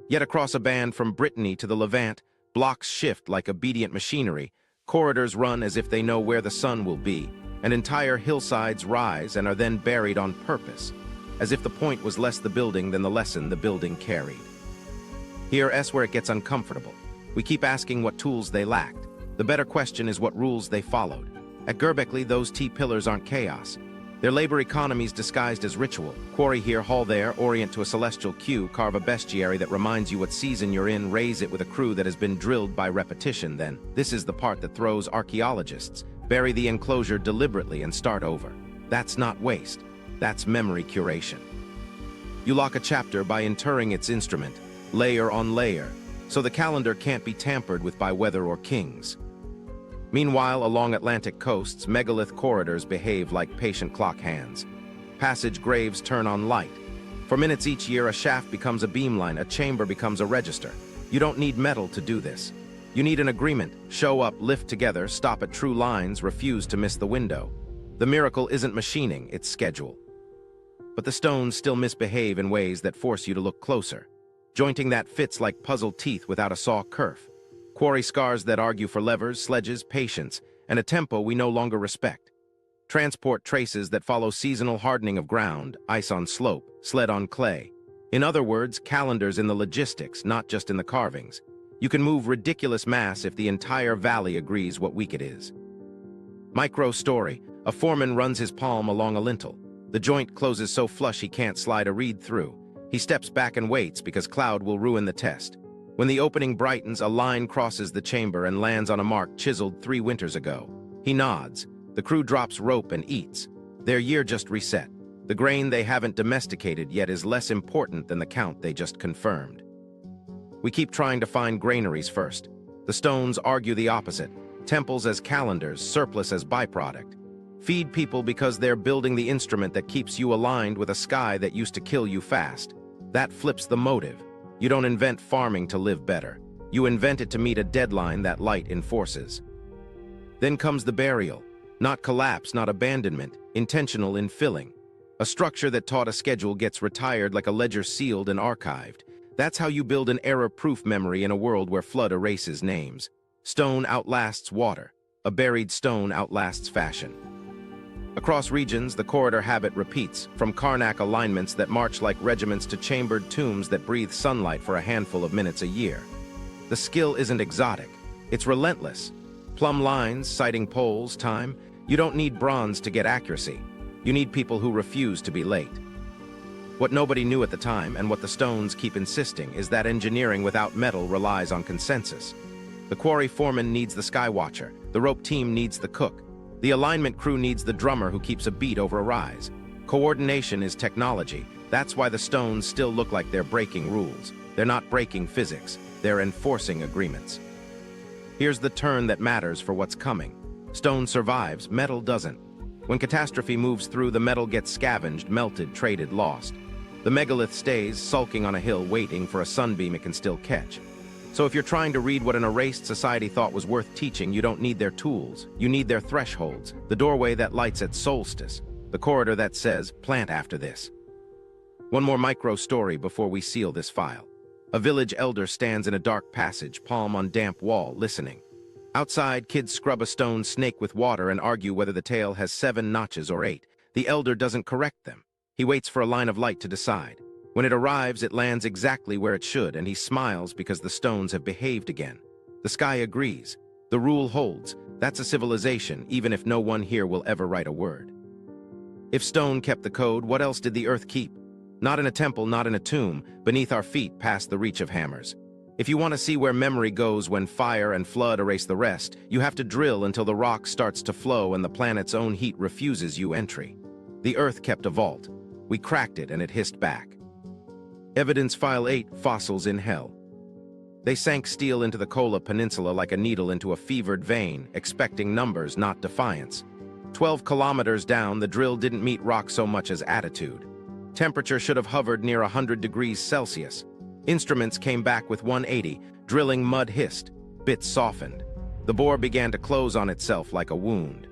Yet across a band from Brittany to the Levant, blocks shift like obedient machinery, corridors run as if they know where the sun will be, and entire hillsides rise and are then buried on purpose, as if the point was less the building than the lesson the building carried. Here's where it gets uncomfortable. We keep asking what tools they lacked. The better question is what rules they followed. At Göbekli, those T-pillars aren't chaos. They're labor economies disguised as ritual. Quarry here, haul there, orient to a celestial cue, carve a bestiary that reminds you what season you're in, raise it with a crew that has been drilled by repetition. Then, this is the part that throws archaeologists. Bury the enclosure deliberately and start over. That's not waste. That's memory curation. You lock a chapter by interring its instrument, layer on layer, so the calendar can't be tampered with by weather or kings. Meanwhile, along Atlantic coasts, megalith corridors behave like patient clock hands. Passage graves turn on light. For minutes each year, a shaft becomes a beamline, a chamber becomes a register. You don't need metal to do this. You need an agreement. Show up, lift together, stop at true lines, refuse to miss the window. The miracle isn't machining, it's schedule. But the stones still misbehave in ways that force you to look closer. Jointing that fits like puzzle teeth without a saw kerf. Quarry scars that argue for levers, sledges, patience, and a tempo we no longer respect. Transport traces that follow seasonal hardening of ground, ice on slope, sled on clay. In other words, calendars in the logistics, not just in the carvings. You can move ridiculous mass if the entire valley agrees what week it is. Micro story. A foreman runs his palm along a lintel. The joint closes so flush he can't slide a reed through. He steps back and waits because cloud will ruin the test. When the opening brightens, a line crosses the chamber and lands on a mark chiseled 3 winters ago. He nods. The crew drops rope and eats. Their year just reset. The grain they haven't domesticated yet is less important than the count they just confirmed. We keep trying to find granaries first. The stones argue the opposite. Temples as calendars, surplus as byproduct. Feed people because they're building the instrument that keeps you aligned with a sky that used to kill you fast. That flips the motive. You don't invent farming to live better. You invent it to meet a deadline that light enforces. Then comes the burial. Not collapse, not abandonment, intentional infilling. A structure that taught a schedule gets retired like a ledger sealed and archived. That's how you build an error-proof memory in a world where flood erases names. Stone outlasts water. A buried stone outlasts fashion. Across regions, the corridor habit repeats, from Karnak alignments that march like regiments to chambered tombs that breathe sunlight for a handful of minutes a year. The skill isn't exotic. It's relentless. Plumb lines, sighting poles, time. You don't need bronze to get accuracy. You need people who refuse to be late. What nobody knew at the time, and what the stones keep insisting, is that engineering without metal relies on consensus. The quarry foreman needs the skywatcher. The rope team needs the cook. The alignment crew needs the drummer who keeps a beat over a rise. Coordination is technology. That's why the stones still look like they're breaking rules. They're not breaking physics. They're enforcing agreements. Here's the turn that matters for what's coming. Stone survives, metal doesn't. When catastrophe moves through, the metal gets scavenged, melted, traded, lost. The megalith stays, sulking on a hill, waiting for a sunbeam it can still catch. So if you're trying to read what an erased society thought was worth teaching, you don't need their tools. You need their thresholds, the doorway that lights at solstice, the corridor that says, plant after this. One more micro story before we seal this file. A village elder stands in a dark passage, palm on damp wall, listening. Outside, kids scrub a stone snake with water and argue whether the tail has 7 notches or 8. The elder doesn't correct them. He waits for a line of light to decide. When it arrives, it lands exactly where it should, and he smiles because the stones have behaved again. The sky agrees. The rule holds. That's a civilization, even if no one here will ever write a word. If stone kept the code, what else did the earth keep? Not in a temple, not in a tomb, beneath our feet past the reach of hammers. If you want to see where memory goes when fire and flood erase the rest, you have to drill until the rock starts to flow and the planet's own heat refuses you entry. The Earth kept a vault. We cracked it and it hissed back. Evidence File 8, Fossils in Hell. They sank steel into the Kola Peninsula like a needle into a fevered vein, expecting numbers, not defiance. 12 kilometers down, the drill didn't meet rock so much as attitude. Temperature should have hovered near 100 degrees Celsius. Instruments came back with 180, drilling mud hissed, bits softened. The bore began to close on itself like a wound.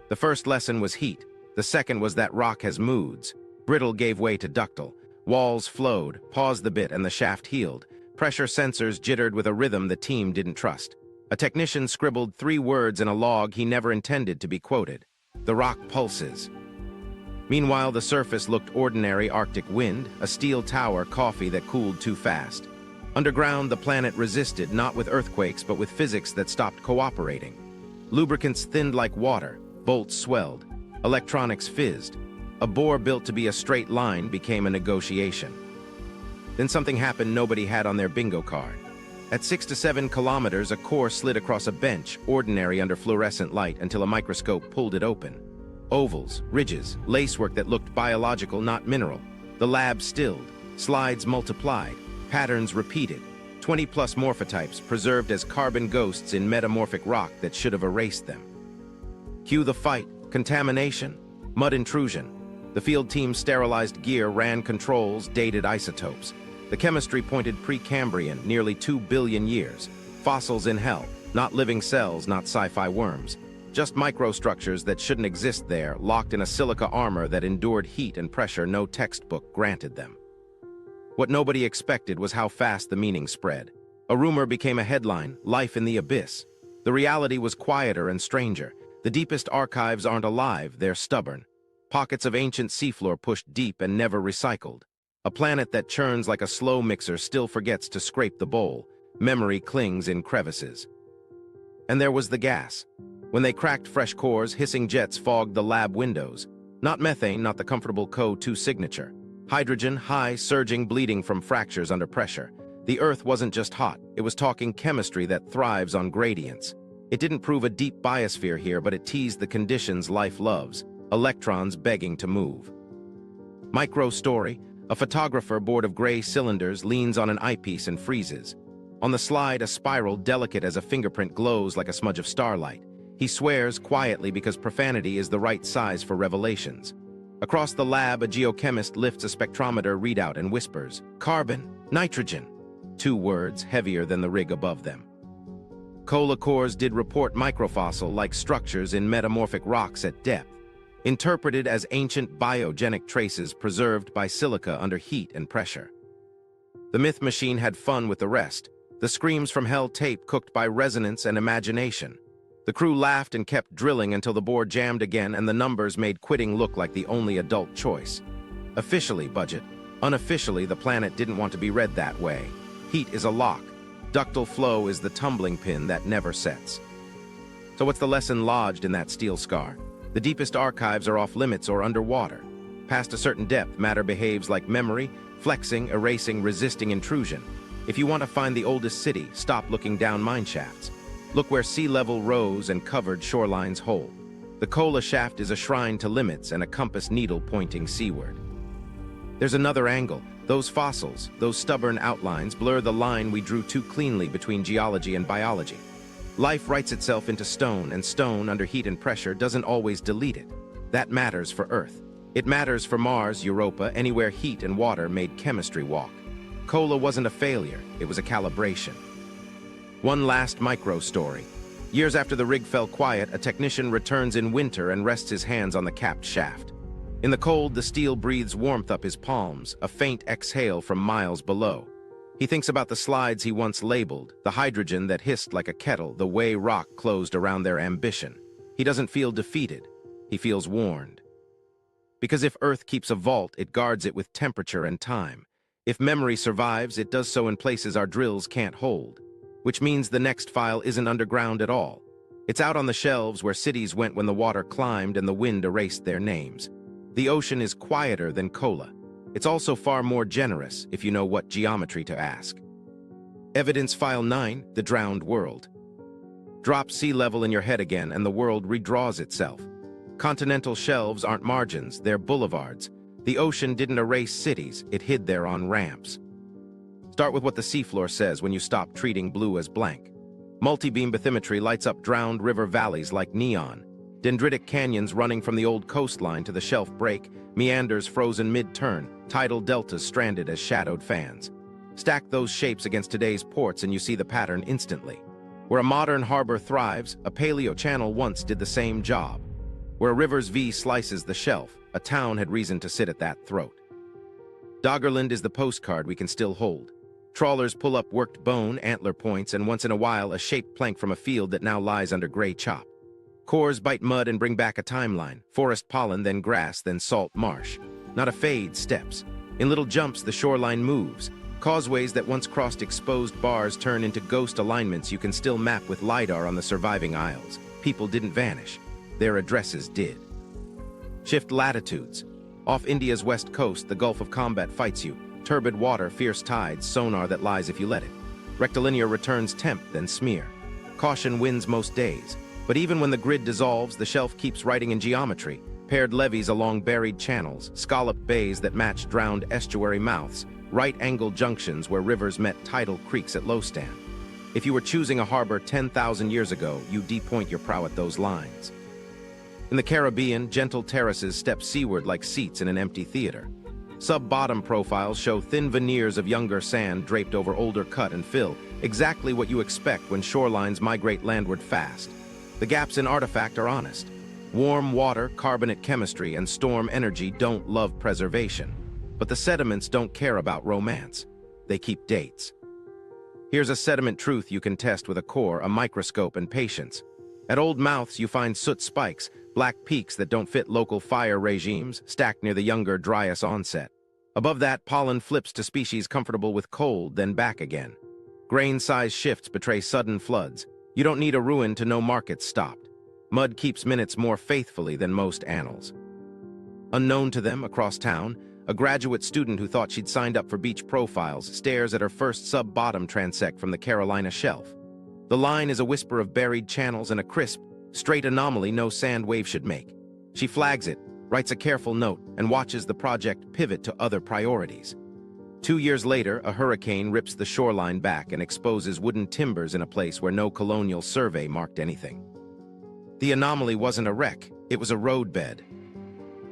The first lesson was heat. The second was that rock has moods. Brittle gave way to ductile. Walls flowed, paused the bit, and the shaft healed. Pressure sensors jittered with a rhythm the team didn't trust. A technician scribbled 3 words in a log he never intended to be quoted. The rock pulses. Meanwhile, the surface looked ordinary: Arctic wind, a steel tower, coffee that cooled too fast. Underground, the planet resisted, not with earthquakes, but with physics that stopped cooperating. Lubricants thinned like water, bolts swelled, electronics fizzed. A bore built to be a straight line became a negotiation. Then something happened nobody had on their bingo card. At 6 to 7 kilometers, a core slid across a bench, ordinary under fluorescent light, until a microscope pulled it open. Ovals, ridges, lacework that looked biological, not mineral. The lab stilled, slides multiplied, patterns repeated. 20-plus morphotypes preserved as carbon ghosts in metamorphic rock that should have erased them. Cue the fight, contamination, mud intrusion. The field team sterilized gear, ran controls, dated isotopes. The chemistry pointed Precambrian, nearly 2 billion years. Fossils in hell, not living cells, not sci-fi worms. Just microstructures that shouldn't exist there, locked in a silica armor that endured heat and pressure no textbook granted them. What nobody expected was how fast the meaning spread. A rumor became a headline: life in the abyss. The reality was quieter and stranger. The deepest archives aren't alive, they're stubborn. Pockets of ancient seafloor pushed deep and never recycled. A planet that churns like a slow mixer still forgets to scrape the bowl. Memory clings in crevices. And there was the gas. When they cracked fresh cores, hissing jets fogged the lab windows. Not methane, not the comfortable CO2 signature. Hydrogen, high, surging, bleeding from fractures under pressure. The Earth wasn't just hot, it was talking chemistry that thrives on gradients. It didn't prove a deep biosphere here, but it teased the conditions life loves. Electrons begging to move. Micro story: a photographer bored of gray cylinders leans on an eyepiece and freezes. On the slide, a spiral delicate as a fingerprint glows like a smudge of starlight. He swears quietly because profanity is the right size for revelations. Across the lab, a geochemist lifts a spectrometer readout and whispers, "Carbon, nitrogen." 2 words heavier than the rig above them. Kola cores did report microfossil-like structures in metamorphic rocks at depth, interpreted as ancient biogenic traces preserved by silica under heat and pressure. The myth machine had fun with the rest, the screams from hell tape cooked by resonance and imagination. The crew laughed and kept drilling until the bore jammed again and the numbers made quitting look like the only adult choice. Officially, budget. Unofficially, the planet didn't want to be read that way. Heat is a lock. Ductile flow is the tumbling pin that never sets. So what's the lesson lodged in that steel scar? The deepest archives are off limits or underwater. Past a certain depth, matter behaves like memory, flexing, erasing, resisting intrusion. If you want to find the oldest city, stop looking down mine shafts. Look where sea level rose and covered shorelines whole. The Kola shaft is a shrine to limits and a compass needle pointing seaward. There's another angle. Those fossils, those stubborn outlines, blur the line we drew too cleanly between geology and biology. Life writes itself into stone, and stone, under heat and pressure, doesn't always delete it. That matters for Earth. It matters for Mars, Europa, anywhere heat and water made chemistry walk. Kola wasn't a failure, it was a calibration. One last micro story. Years after the rig fell quiet, a technician returns in winter and rests his hands on the capped shaft. In the cold, the steel breathes warmth up his palms, a faint exhale from miles below. He thinks about the slides he once labeled, the hydrogen that hissed like a kettle, the way rock closed around their ambition. He doesn't feel defeated. He feels warned. Because if Earth keeps a vault, it guards it with temperature and time. If memory survives, it does so in places our drills can't hold. Which means the next file isn't underground at all. It's out on the shelves where cities went when the water climbed and the wind erased their names. The ocean is quieter than Kola. It's also far more generous if you know what geometry to ask. Evidence File 9, The Drowned World. Drop sea level in your head again and the world redraws itself. Continental shelves aren't margins, they're boulevards. The ocean didn't erase cities, it hid there on ramps. Start with what the seafloor says when you stop treating blue as blank. Multi-beam bathymetry lights up drowned river valleys like neon. Dendritic canyons running from the old coastline to the shelf break, meanders frozen mid-turn, tidal deltas stranded as shadowed fans. Stack those shapes against today's ports and you see the pattern instantly. Where a modern harbor thrives, a paleo channel once did the same job. Where a river's V slices the shelf, a town had reason to sit at that throat. Doggerland is the postcard we can still hold. Trawlers pull up worked bone, antler points, and once in a while a shaped plank from a field that now lies under gray chop. Cores bite mud and bring back a timeline, forest pollen, then grass, then salt marsh. Not a fade, steps. In little jumps the shoreline moves. Causeways that once crossed exposed bars turn into ghost alignments you can still map with Lidar on the surviving isles. People didn't vanish. Their addresses did. Shift latitudes. Off India's west coast, the Gulf of Combat fights you. Turbid water, fierce tides, sonar that lies if you let it. Rectilinear returns temp, then smear. Caution wins most days. But even when the grid dissolves, the shelf keeps writing in geometry. Paired levees along buried channels, scalloped bays that match drowned estuary mouths, right-angled junctions where rivers met tidal creeks at low stand. If you were choosing a harbor 10,000 years ago, you depoint your prow at those lines. In the Caribbean, gentle terraces step seaward like seats in an empty theater. Sub-bottom profiles show thin veneers of younger sand draped over older cut and fill, exactly what you expect when shorelines migrate landward fast. The gaps in artifact are honest. Warm water, carbonate chemistry, and storm energy don't love preservation. But the sediments don't care about romance. They keep dates. Here's a sediment truth you can test with a core, a microscope, and patience. At old mouths you find soot spikes, black peaks that don't fit local fire regimes, stacked near the Younger Dryas onset. Above that, pollen flips to species comfortable with cold, then back again. Grain size shifts betray sudden floods. You don't need a ruin to know markets stopped. Mud keeps minutes more faithfully than most annals. Unknown to them, across town, a graduate student who thought she'd signed up for beach profiles stares at her first sub-bottom transect from the Carolina shelf. The line is a whisper of buried channels and a crisp, straight anomaly no sand wave should make. She flags it, writes a careful note, and watches the project pivot to other priorities. 2 years later, a hurricane rips the shoreline back and exposes wooden timbers in a place where no colonial survey marked anything. The anomaly wasn't a wreck, it was a roadbed.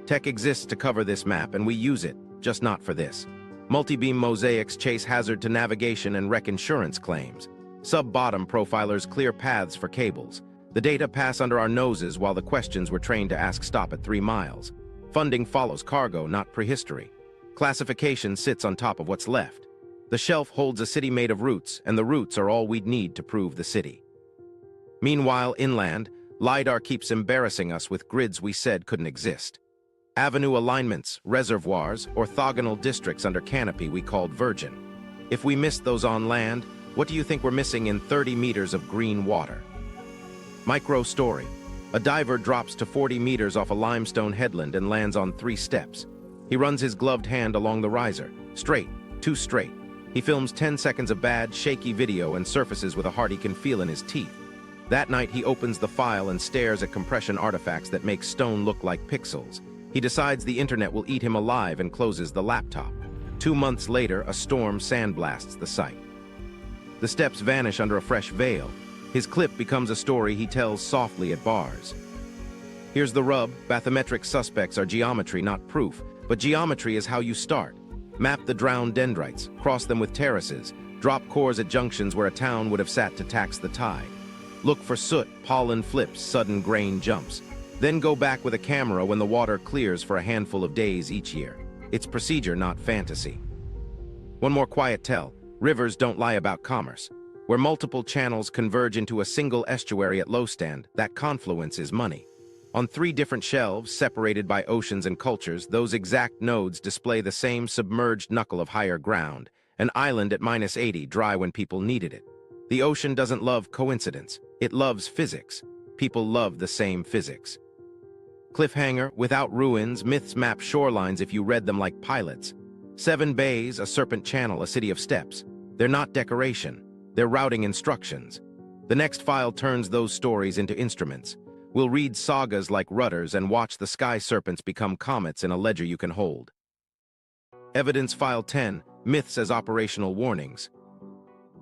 Tech exists to cover this map, and we use it, just not for this. Multi-beam mosaics chase hazard to navigation and wreck insurance claims. Sub-bottom profilers clear paths for cables. The data pass under our noses while the questions we're trained to ask stop at 3 miles. Funding follows cargo, not prehistory. Classification sits on top of what's left. The shelf holds a city made of roots, and the roots are all we'd need to prove the city. Meanwhile, inland, Lidar keeps embarrassing us with grids we said couldn't exist. Avenue alignments, reservoirs, orthogonal districts under canopy we called virgin. If we missed those on land, what do you think we're missing in 30 meters of green water? Micro story. A diver drops to 40 meters off a limestone headland and lands on 3 steps. He runs his gloved hand along the riser. Straight, too straight. He films 10 seconds of bad, shaky video and surfaces with a heart he can feel in his teeth. That night he opens the file and stares at compression artifacts that make stone look like pixels. He decides the internet will eat him alive and closes the laptop. 2 months later, a storm sandblasts the site. The steps vanish under a fresh veil. His clip becomes a story he tells softly at bars. Here's the rub: bathymetric suspects are geometry, not proof, but geometry is how you start. Map the drowned dendrites, cross them with terraces, drop cores at junctions where a town would have sat to tax the tide. Look for soot, pollen flips, sudden grain jumps. Then go back with a camera when the water clears for a handful of days each year. It's procedure, not fantasy. One more quiet tell: rivers don't lie about commerce. Where multiple channels converge into a single estuary at low stand, that confluence is money. On 3 different shelves, separated by oceans and cultures, those exact nodes display the same submerged knuckle of higher ground, an island at -80, dry when people needed it. The ocean doesn't love coincidence, it loves physics. People love the same physics. Cliffhanger: without ruins, myths map shorelines if you read them like pilots. 7 bays, a serpent channel, a city of steps. They're not decoration, They're routing instructions. The next file turns those stories into instruments. We'll read sagas like rudders and watch the sky serpents become comets in a ledger you can hold. Evidence File 10, Myths as Operational Warnings.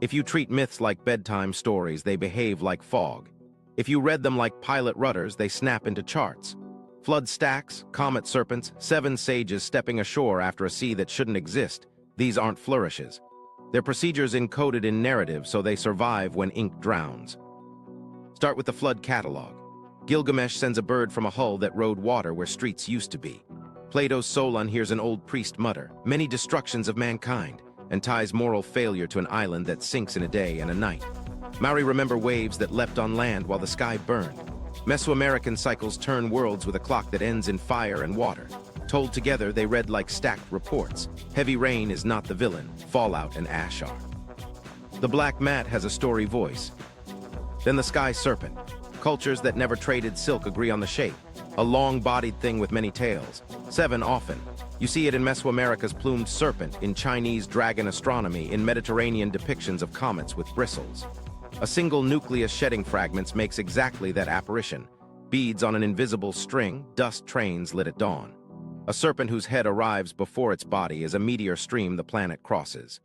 If you treat myths like bedtime stories, they behave like fog. If you read them like pilot rudders, they snap into charts. Flood stacks, comet serpents, 7 sages stepping ashore after a sea that shouldn't exist. These aren't flourishes. They're procedures encoded in narrative so they survive when ink drowns. Start with the flood catalog. Gilgamesh sends a bird from a hull that rode water where streets used to be. Plato's Solon hears an old priest mutter, "Many destructions of mankind," and ties moral failure to an island that sinks in a day and a night. Maori remember waves that leapt on land while the sky burned. Mesoamerican cycles turn worlds with a clock that ends in fire and water. Told together, they read like stacked reports. Heavy rain is not the villain, fallout and ash are. The black mat has a story voice. Then the sky serpent. Cultures that never traded silk agree on the shape. A long-bodied thing with many tails. 7 often. You see it in Mesoamerica's plumed serpent, in Chinese dragon astronomy, in Mediterranean depictions of comets with bristles. A single nucleus shedding fragments makes exactly that apparition. Beads on an invisible string, dust trains lit at dawn. A serpent whose head arrives before its body is a meteor stream the planet crosses.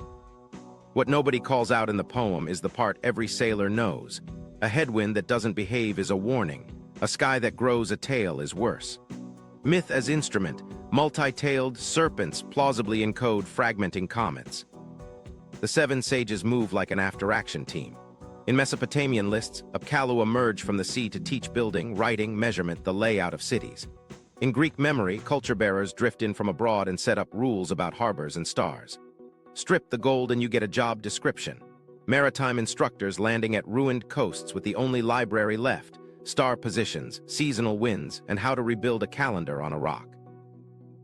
What nobody calls out in the poem is the part every sailor knows. A headwind that doesn't behave is a warning. A sky that grows a tail is worse. Myth as instrument. Multi-tailed serpents plausibly encode fragmenting comets. The 7 sages move like an after-action team. In Mesopotamian lists, Apkallu emerge from the sea to teach building, writing, measurement, the layout of cities. In Greek memory, culture-bearers drift in from abroad and set up rules about harbors and stars. Strip the gold and you get a job description. Maritime instructors landing at ruined coasts with the only library left, star positions, seasonal winds, and how to rebuild a calendar on a rock.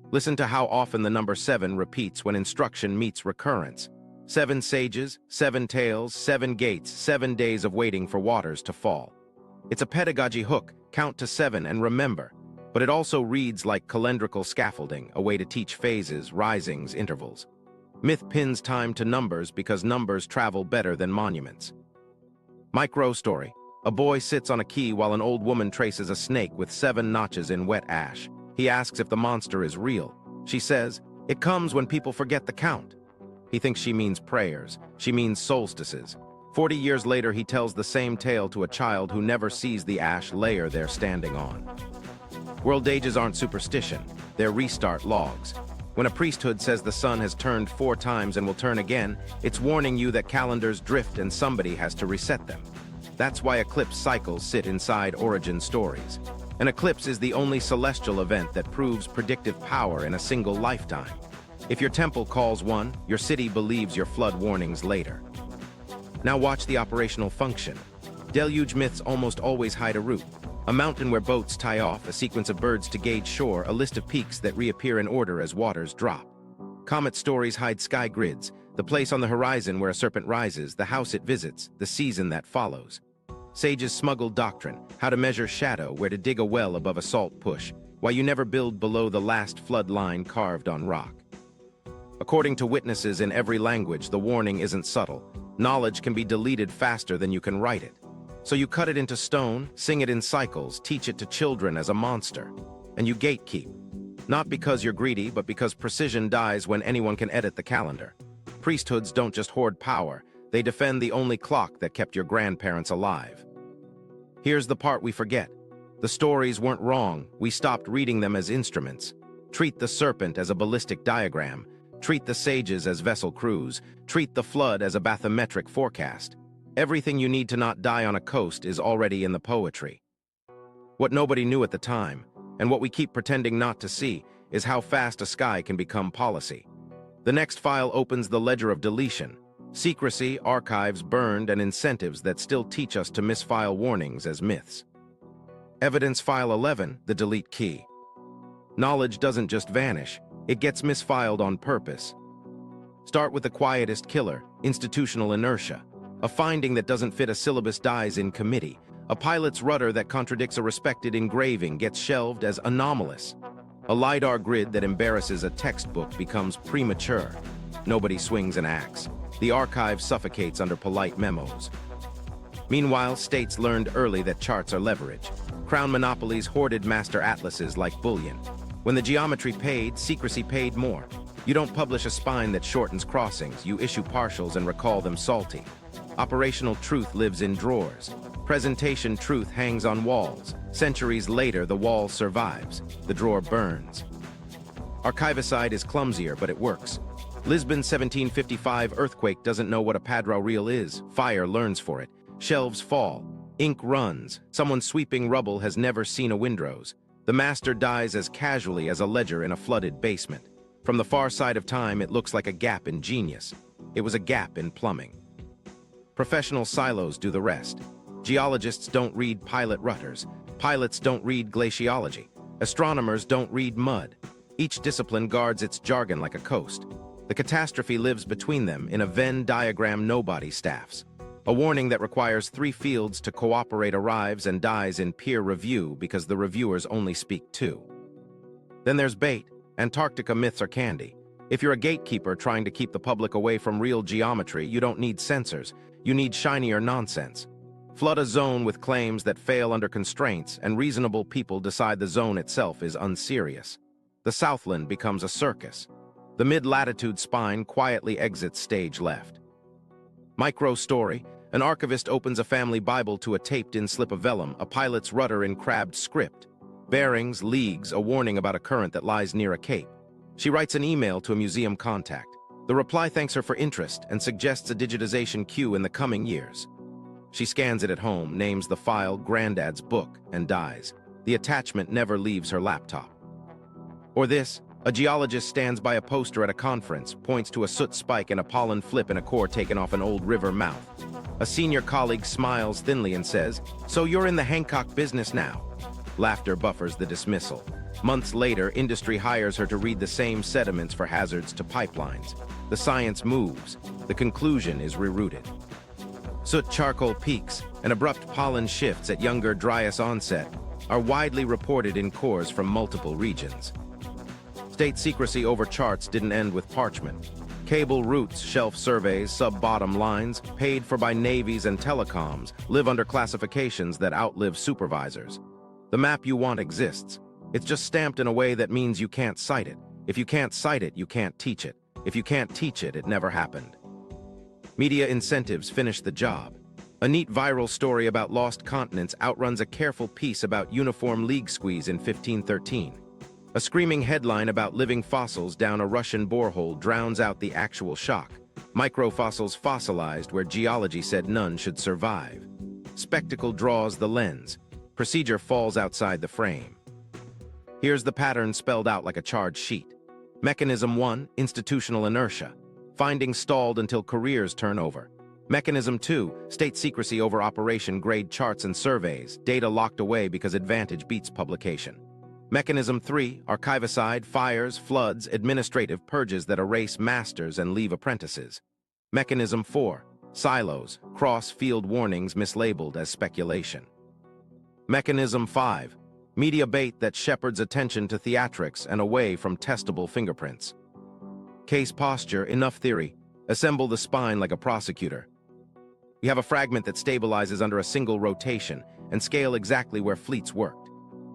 Listen to how often the number 7 repeats when instruction meets recurrence. 7 sages, 7 tails, 7 gates, 7 days of waiting for waters to fall. It's a pedagogy hook, count to 7 and remember, but it also reads like calendrical scaffolding, a way to teach phases, risings, intervals. Myth pins time to numbers because numbers travel better than monuments. Micro story. A boy sits on a quay while an old woman traces a snake with 7 notches in wet ash. He asks if the monster is real. She says, "It comes when people forget the count." He thinks she means prayers. She means solstices. 40 years later, he tells the same tale to a child who never sees the ash layer they're standing on. World ages aren't superstition. They're restart logs. When a priesthood says the sun has turned 4 times and will turn again, it's warning you that calendars drift and somebody has to reset them. That's why eclipse cycles sit inside origin stories. An eclipse is the only celestial event that proves predictive power in a single lifetime. If your temple calls one, your city believes your flood warnings later. Now watch the operational function. Deluge myths almost always hide a route. A mountain where boats tie off, a sequence of birds to gauge shore, a list of peaks that reappear in order as waters drop. Comet stories hide sky grids, the place on the horizon where a serpent rises, the house it visits, the season that follows. Sages smuggle doctrine, how to measure shadow, where to dig a well above a salt push, why you never build below the last flood line carved on rock. According to witnesses in every language, the warning isn't subtle. Knowledge can be deleted faster than you can write it. So you cut it into stone, sing it in cycles, teach it to children as a monster. And you gatekeep. Not because you're greedy, but because precision dies when anyone can edit the calendar. Priesthoods don't just hoard power, they defend the only clock that kept your grandparents alive. Here's the part we forget. The stories weren't wrong, we stopped reading them as instruments. Treat the serpent as a ballistic diagram. Treat the sages as vessel crews. Treat the flood as a bathymetric forecast. Everything you need to not die on a coast is already in the poetry. What nobody knew at the time, and what we keep pretending not to see, is how fast a sky can become policy. The next file opens the ledger of deletion. Secrecy, archives burned, and incentives that still teach us to misfile warnings as myths. Evidence File 11, the delete key. Knowledge doesn't just vanish, it gets misfiled on purpose. Start with the quietest killer, institutional inertia. A finding that doesn't fit a syllabus dies in committee. A pilot's rudder that contradicts a respected engraving gets shelved as anomalous. A Lidar grid that embarrasses a textbook becomes premature. Nobody swings an axe. The archive suffocates under polite memos. Meanwhile, states learned early that charts are leverage. Crown monopolies hoarded master atlases like bullion. When the geometry paid, secrecy paid more. You don't publish a spine that shortens crossings, you issue partials and recall them salty. Operational truth lives in drawers. Presentation truth hangs on walls. Centuries later, the wall survives. The drawer burns. Archivicide is clumsier, but it works. Lisbon 1755 earthquake doesn't know what a padrão reel is. Fire learns for it. Shelves fall. Ink runs. Someone sweeping rubble has never seen a windrows. The master dies as casually as a ledger in a flooded basement. From the far side of time, it looks like a gap in genius. It was a gap in plumbing. Professional silos do the rest. Geologists don't read pilot rutters. Pilots don't read glaciology. Astronomers don't read mud. Each discipline guards its jargon like a coast. The catastrophe lives between them in a Venn diagram nobody staffs. A warning that requires 3 fields to cooperate arrives and dies in peer review because the reviewers only speak 2. Then there's bait. Antarctica myths are candy. If you're a gatekeeper trying to keep the public away from real geometry, you don't need censors. You need shinier nonsense. Flood a zone with claims that fail under constraints, and reasonable people decide the zone itself is unserious. The Southland becomes a circus. The mid-latitude spine quietly exits stage left. Micro story. An archivist opens a family Bible to a taped-in slip of vellum, a pilot's rudder in crabbed script. Bearings, leagues, a warning about a current that lies near a cape. She writes an email to a museum contact. The reply thanks her for interest and suggests a digitization queue in the coming years. She scans it at home, names the file Granddad's book, and dies. The attachment never leaves her laptop. Or this, a geologist stands by a poster at a conference, points to a soot spike and a pollen flip in a core taken off an old river mouth. A senior colleague smiles thinly and says, "So you're in the Hancock business now." Laughter buffers the dismissal. Months later, industry hires her to read the same sediments for hazards to pipelines. The science moves. The conclusion is rerouted. Soot charcoal peaks and abrupt pollen shifts at Younger Dryas onset are widely reported in cores from multiple regions. State secrecy over charts didn't end with parchment. Cable routes, shelf surveys, sub-bottom lines, paid for by navies and telecoms, live under classifications that outlive supervisors. The map you want exists. It's just stamped in a way that means you can't cite it. If you can't cite it, you can't teach it. If you can't teach it, it never happened. Media incentives finish the job. A neat viral story about lost continents outruns a careful piece about uniform league squeeze in 1513. A screaming headline about living fossils down a Russian borehole drowns out the actual shock. Microfossils fossilized where geology said none should survive. Spectacle draws the lens. Procedure falls outside the frame. Here's the pattern spelled out like a charge sheet. Mechanism 1, institutional inertia. Findings stalled until careers turn over. Mechanism 2, state secrecy over operation grade charts and surveys, data locked away because advantage beats publication. Mechanism 3, archivicide, fires, floods, administrative purges that erase masters and leave apprentices. Mechanism 4, silos, cross-field warnings mislabeled as speculation. Mechanism 5, media bait that shepherds attention to theatrics and away from testable fingerprints. Case posture, enough theory. Assemble the spine like a prosecutor. We have a fragment that stabilizes under a single rotation and scale exactly where fleets worked.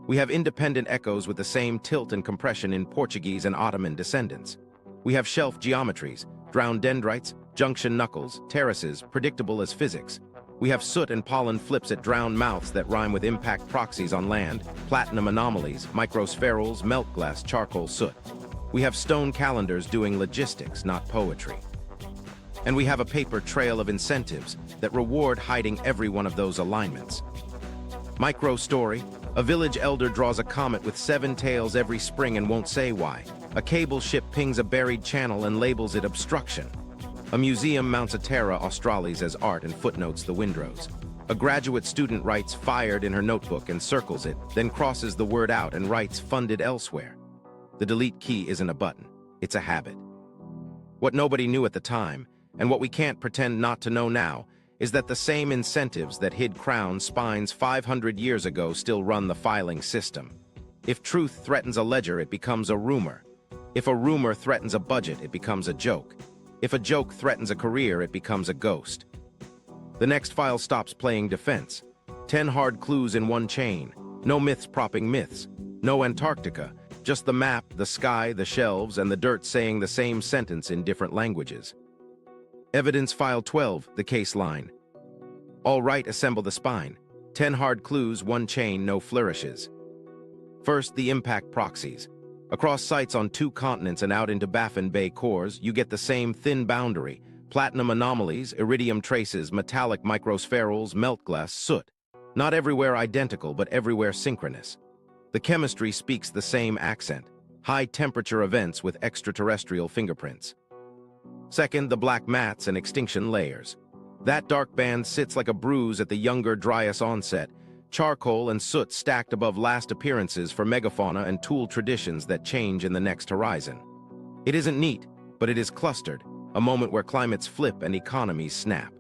We have independent echoes with the same tilt and compression in Portuguese and Ottoman descendants. We have shelf geometries, drowned dendrites, junction knuckles, terraces, predictable as physics. We have soot and pollen flips at drowned mouths that rhyme with impact proxies on land, platinum anomalies, microspherules, melt glass, charcoal soot. We have stone calendars doing logistics, not poetry. And we have a paper trail of incentives that reward hiding every one of those alignments. Micro story, a village elder draws a comet with 7 tails every spring and won't say why. A cable ship pings a buried channel and labels it obstruction. A museum mounts a Terra Australis as art and footnotes the windrows. A graduate student writes fired in her notebook and circles it, then crosses the word out and writes funded elsewhere. The delete key isn't a button, it's a habit. What nobody knew at the time, and what we can't pretend not to know now, is that the same incentives that hid crown spines 500 years ago still run the filing system. If truth threatens a ledger, it becomes a rumor. If a rumor threatens a budget, it becomes a joke. If a joke threatens a career, it becomes a ghost. The next file stops playing defense. 10 hard clues in one chain. No myths propping myths. No Antarctica. Just the map, the sky, the shelves, and the dirt saying the same sentence in different languages. Evidence file 12, the case line. All right, assemble the spine. 10 hard clues, one chain, no flourishes. First, the impact proxies. Across sites on 2 continents and out into Baffin Bay cores, you get the same thin boundary. Platinum anomalies, iridium traces, metallic microspherules, meltglass, soot. Not everywhere identical, but everywhere synchronous. The chemistry speaks the same accent. High-temperature events with extraterrestrial fingerprints. Second, the black mats and extinction layers. That dark band sits like a bruise at the Younger Dryas onset. Charcoal and soot stacked above last appearances for megafauna and tool traditions that change in the next horizon. It isn't neat, but it is clustered, a moment where climates flip and economies snap.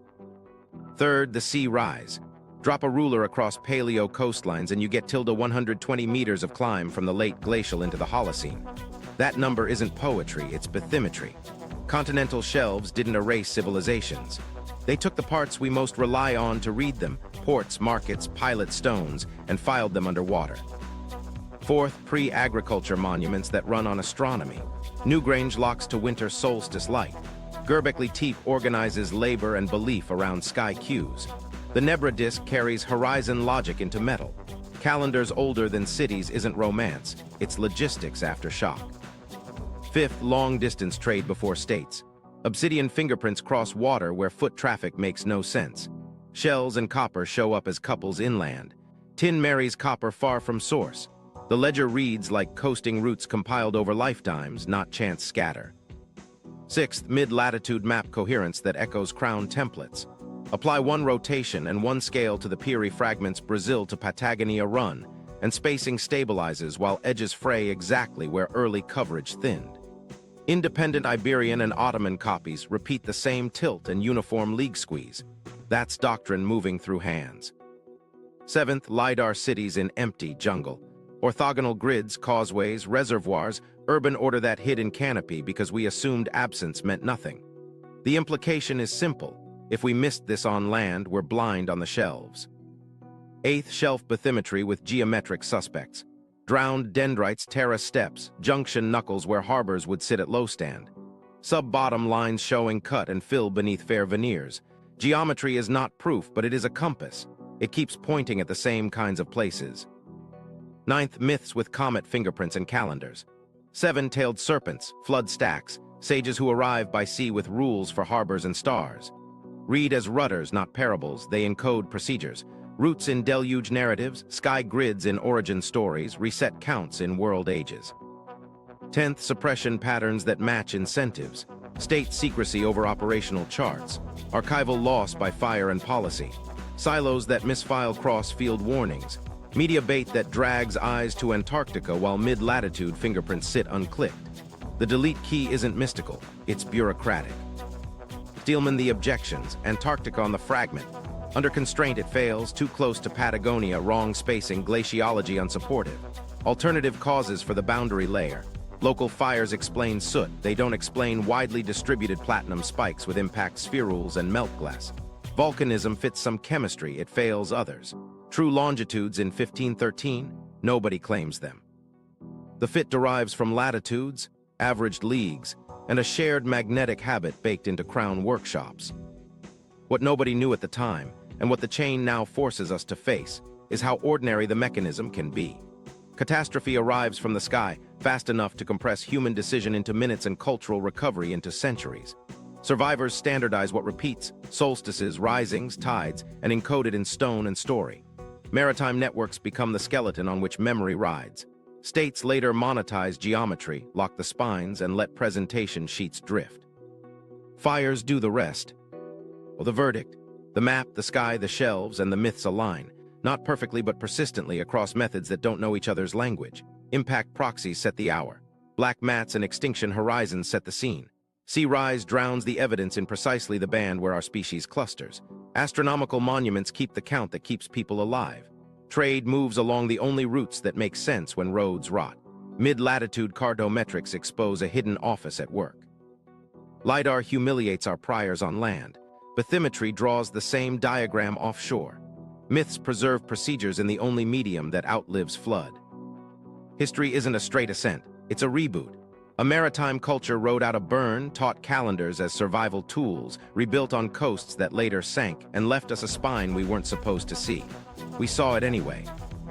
Third, the sea rise. Drop a ruler across paleo coastlines and you get tilde 120 meters of climb from the late glacial into the Holocene. That number isn't poetry, it's bathymetry. Continental shelves didn't erase civilizations. They took the parts we most rely on to read them, ports, markets, pilot stones, and filed them underwater. Fourth, pre-agriculture monuments that run on astronomy. Newgrange locks to winter solstice light. Göbekli Tepe organizes labor and belief around sky cues. The Nebra disk carries horizon logic into metal. Calendars older than cities isn't romance, it's logistics after shock. Fifth, long-distance trade before states. Obsidian fingerprints cross water where foot traffic makes no sense. Shells and copper show up as couples inland. Tin marries copper far from source. The ledger reads like coasting routes compiled over lifetimes, not chance scatter. Sixth, mid-latitude map coherence that echoes crown templates. Apply one rotation and one scale to the Piri fragments Brazil to Patagonia run, and spacing stabilizes while edges fray exactly where early coverage thinned. Independent Iberian and Ottoman copies repeat the same tilt and uniform league squeeze. That's doctrine moving through hands. Seventh, Lidar cities in empty jungle. Orthogonal grids, causeways, reservoirs, urban order that hid in canopy because we assumed absence meant nothing. The implication is simple. If we missed this on land, we're blind on the shelves. Eighth, shelf bathymetry with geometric suspects. Drowned dendrites, Terra steps, junction knuckles where harbors would sit at low stand. Sub-bottom lines showing cut and fill beneath fair veneers. Geometry is not proof, but it is a compass. It keeps pointing at the same kinds of places. Ninth, myths with comet fingerprints and calendars. 7-tailed serpents, flood stacks, sages who arrive by sea with rules for harbors and stars. Read as rudders, not parables, they encode procedures. Roots in deluge narratives, sky grids in origin stories, reset counts in world ages. 10th, suppression patterns that match incentives. State secrecy over operational charts. Archival loss by fire and policy. Silos that misfile cross-field warnings. Media bait that drags eyes to Antarctica while mid-latitude fingerprints sit unclicked. The delete key isn't mystical, it's bureaucratic. Steelman the objections, Antarctica on the fragment. Under constraint it fails, too close to Patagonia, wrong spacing, glaciology unsupportive. Alternative causes for the boundary layer. Local fires explain soot, they don't explain widely distributed platinum spikes with impact spherules and melt glass. Volcanism fits some chemistry, it fails others. True longitudes in 1513, nobody claims them. The fit derives from latitudes, averaged leagues, and a shared magnetic habit baked into crown workshops. What nobody knew at the time, and what the chain now forces us to face, is how ordinary the mechanism can be. Catastrophe arrives from the sky, fast enough to compress human decision into minutes and cultural recovery into centuries. Survivors standardize what repeats, solstices, risings, tides, and encode it in stone and story. Maritime networks become the skeleton on which memory rides. States later monetize geometry, lock the spines, and let presentation sheets drift. Fires do the rest. Well, the verdict, the map, the sky, the shelves, and the myths align, not perfectly but persistently across methods that don't know each other's language. Impact proxies set the hour. Black mats and extinction horizons set the scene. Sea rise drowns the evidence in precisely the band where our species clusters. Astronomical monuments keep the count that keeps people alive. Trade moves along the only routes that make sense when roads rot. Mid-latitude cartometrics expose a hidden office at work. Lidar humiliates our priors on land. Bathymetry draws the same diagram offshore. Myths preserve procedures in the only medium that outlives flood. History isn't a straight ascent, it's a reboot. A maritime culture rode out a burn, taught calendars as survival tools, rebuilt on coasts that later sank, and left us a spine we weren't supposed to see. We saw it anyway.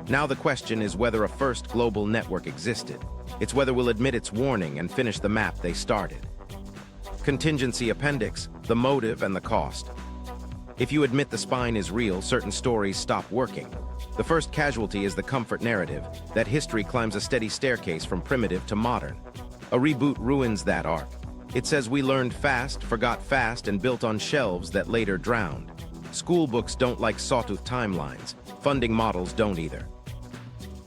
Now the question is whether a first global network existed. It's whether we'll admit its warning and finish the map they started. Contingency appendix, the motive and the cost. If you admit the spine is real, certain stories stop working. The first casualty is the comfort narrative, that history climbs a steady staircase from primitive to modern. A reboot ruins that arc. It says we learned fast, forgot fast, and built on shelves that later drowned. School books don't like sawtooth timelines. Funding models don't either.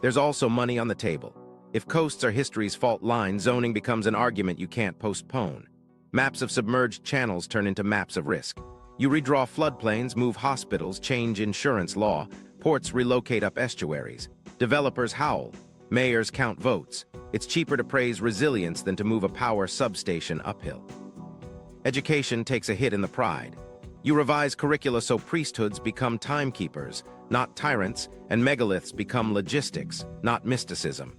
There's also money on the table. If coasts are history's fault line, zoning becomes an argument you can't postpone. Maps of submerged channels turn into maps of risk. You redraw floodplains, move hospitals, change insurance law, ports relocate up estuaries. Developers howl. Mayors count votes. It's cheaper to praise resilience than to move a power substation uphill. Education takes a hit in the pride. You revise curricula so priesthoods become timekeepers, not tyrants, and megaliths become logistics, not mysticism.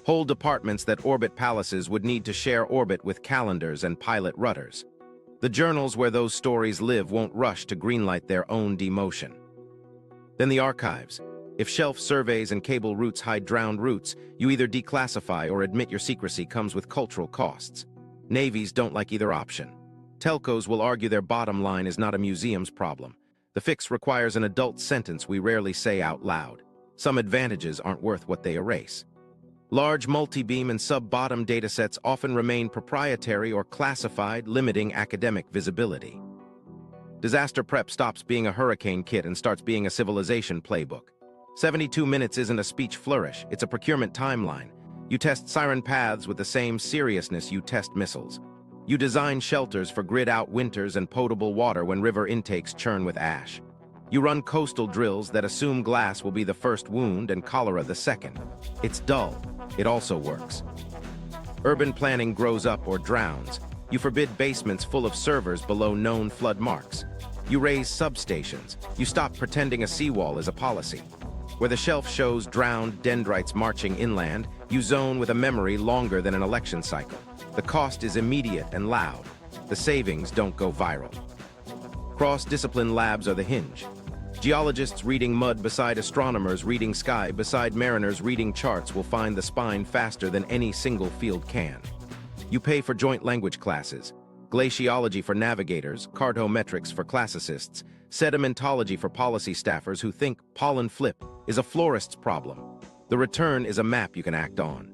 Whole departments that orbit palaces would need to share orbit with calendars and pilot rudders. The journals where those stories live won't rush to greenlight their own demotion. Then the archives. If shelf surveys and cable routes hide drowned routes, you either declassify or admit your secrecy comes with cultural costs. Navies don't like either option. Telcos will argue their bottom line is not a museum's problem. The fix requires an adult sentence we rarely say out loud. Some advantages aren't worth what they erase. Large multi-beam and sub-bottom datasets often remain proprietary or classified, limiting academic visibility. Disaster prep stops being a hurricane kit and starts being a civilization playbook. 72 minutes isn't a speech flourish, it's a procurement timeline. You test siren paths with the same seriousness you test missiles. You design shelters for grid-out winters and potable water when river intakes churn with ash. You run coastal drills that assume glass will be the first wound and cholera the second. It's dull. It also works. Urban planning grows up or drowns. You forbid basements full of servers below known flood marks. You raise substations. You stop pretending a seawall is a policy. Where the shelf shows drowned dendrites marching inland, you zone with a memory longer than an election cycle. The cost is immediate and loud. The savings don't go viral. Cross-discipline labs are the hinge. Geologists reading mud beside astronomers reading sky beside mariners reading charts will find the spine faster than any single field can. You pay for joint language classes, glaciology for navigators, cartometrics for classicists, sedimentology for policy staffers who think pollen flip is a florist's problem. The return is a map you can act on.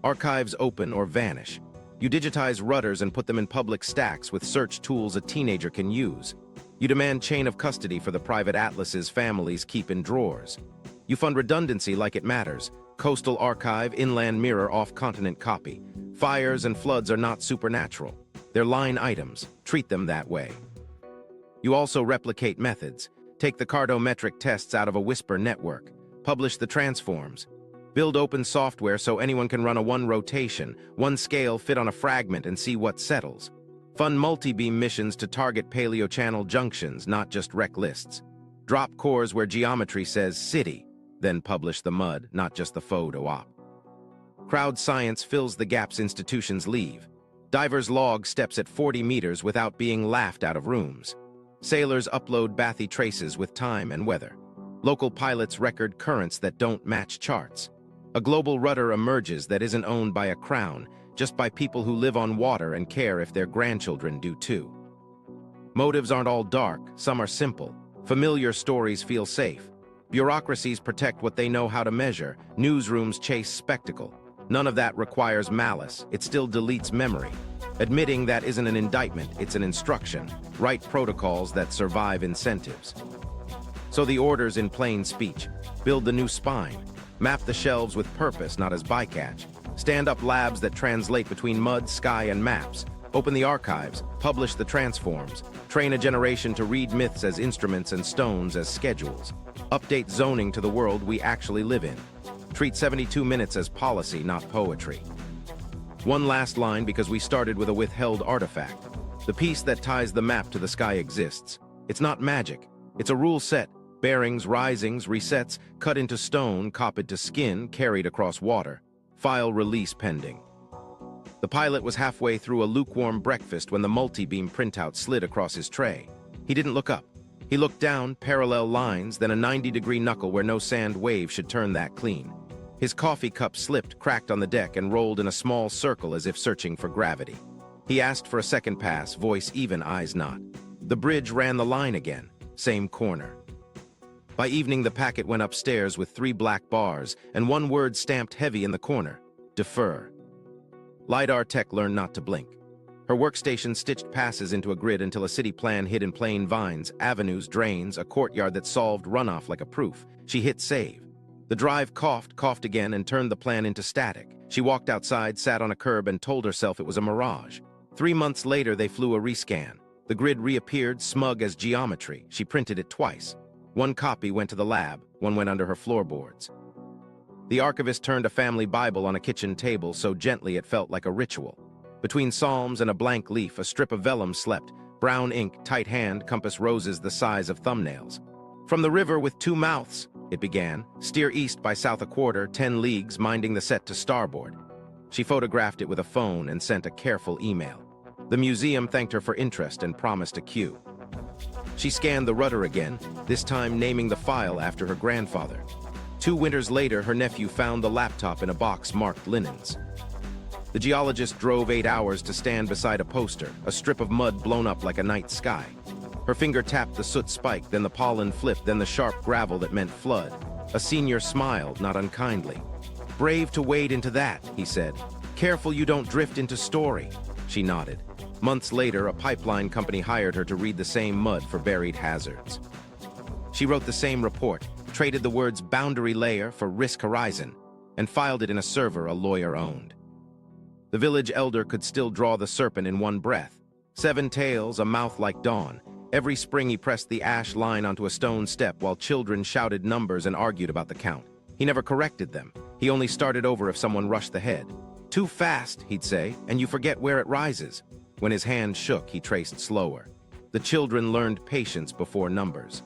Archives open or vanish. You digitize rudders and put them in public stacks with search tools a teenager can use. You demand chain of custody for the private atlases families keep in drawers. You fund redundancy like it matters. Coastal archive, inland mirror, off-continent copy. Fires and floods are not supernatural. They're line items. Treat them that way. You also replicate methods. Take the cartometric tests out of a whisper network. Publish the transforms. Build open software so anyone can run a one rotation, one scale fit on a fragment and see what settles. Fund multi-beam missions to target paleochannel junctions, not just rec lists. Drop cores where geometry says city, then publish the mud, not just the photo op. Crowd science fills the gaps institutions leave. Divers log steps at 40 meters without being laughed out of rooms. Sailors upload bathy traces with time and weather. Local pilots record currents that don't match charts. A global rudder emerges that isn't owned by a crown, just by people who live on water and care if their grandchildren do too. Motives aren't all dark, some are simple. Familiar stories feel safe. Bureaucracies protect what they know how to measure. Newsrooms chase spectacle. None of that requires malice. It still deletes memory. Admitting that isn't an indictment, it's an instruction. Write protocols that survive incentives. So the order's in plain speech. Build the new spine. Map the shelves with purpose, not as bycatch. Stand up labs that translate between mud, sky, and maps. Open the archives. Publish the transforms. Train a generation to read myths as instruments and stones as schedules. Update zoning to the world we actually live in. Treat 72 minutes as policy, not poetry. One last line because we started with a withheld artifact. The piece that ties the map to the sky exists. It's not magic. It's a rule set. Bearings, risings, resets, cut into stone, copied to skin, carried across water. File release pending. The pilot was halfway through a lukewarm breakfast when the multi-beam printout slid across his tray. He didn't look up. He looked down, parallel lines, then a 90-degree knuckle where no sand wave should turn that clean. His coffee cup slipped, cracked on the deck, and rolled in a small circle as if searching for gravity. He asked for a second pass, voice even, eyes not. The bridge ran the line again, same corner. By evening, the packet went upstairs with 3 black bars and one word stamped heavy in the corner: defer. Lidar tech learned not to blink. Her workstation stitched passes into a grid until a city plan hid in plain vines, avenues, drains, a courtyard that solved runoff like a proof. She hit save. The drive coughed again, and turned the plan into static. She walked outside, sat on a curb, and told herself it was a mirage. 3 months later, they flew a rescan. The grid reappeared, smug as geometry. She printed it twice. 1 copy went to the lab, 1 went under her floorboards. The archivist turned a family Bible on a kitchen table so gently it felt like a ritual. Between psalms and a blank leaf, a strip of vellum slept. Brown ink, tight hand, compass roses the size of thumbnails. From the river with 2 mouths, it began. Steer east by south a quarter, 10 leagues, minding the set to starboard. She photographed it with a phone and sent a careful email. The museum thanked her for interest and promised a queue. She scanned the rudder again, this time naming the file after her grandfather. 2 winters later, her nephew found the laptop in a box marked linens. The geologist drove 8 hours to stand beside a poster, a strip of mud blown up like a night sky. Her finger tapped the soot spike, then the pollen flipped, then the sharp gravel that meant flood. A senior smiled, not unkindly. "Brave to wade into that," he said. "Careful you don't drift into story." She nodded. Months later, a pipeline company hired her to read the same mud for buried hazards. She wrote the same report, traded the words boundary layer for risk horizon, and filed it in a server a lawyer owned. The village elder could still draw the serpent in one breath. 7 tails, a mouth like dawn. Every spring he pressed the ash line onto a stone step while children shouted numbers and argued about the count. He never corrected them. He only started over if someone rushed the head. "Too fast," he'd say, "and you forget where it rises." When his hand shook, he traced slower. The children learned patience before numbers.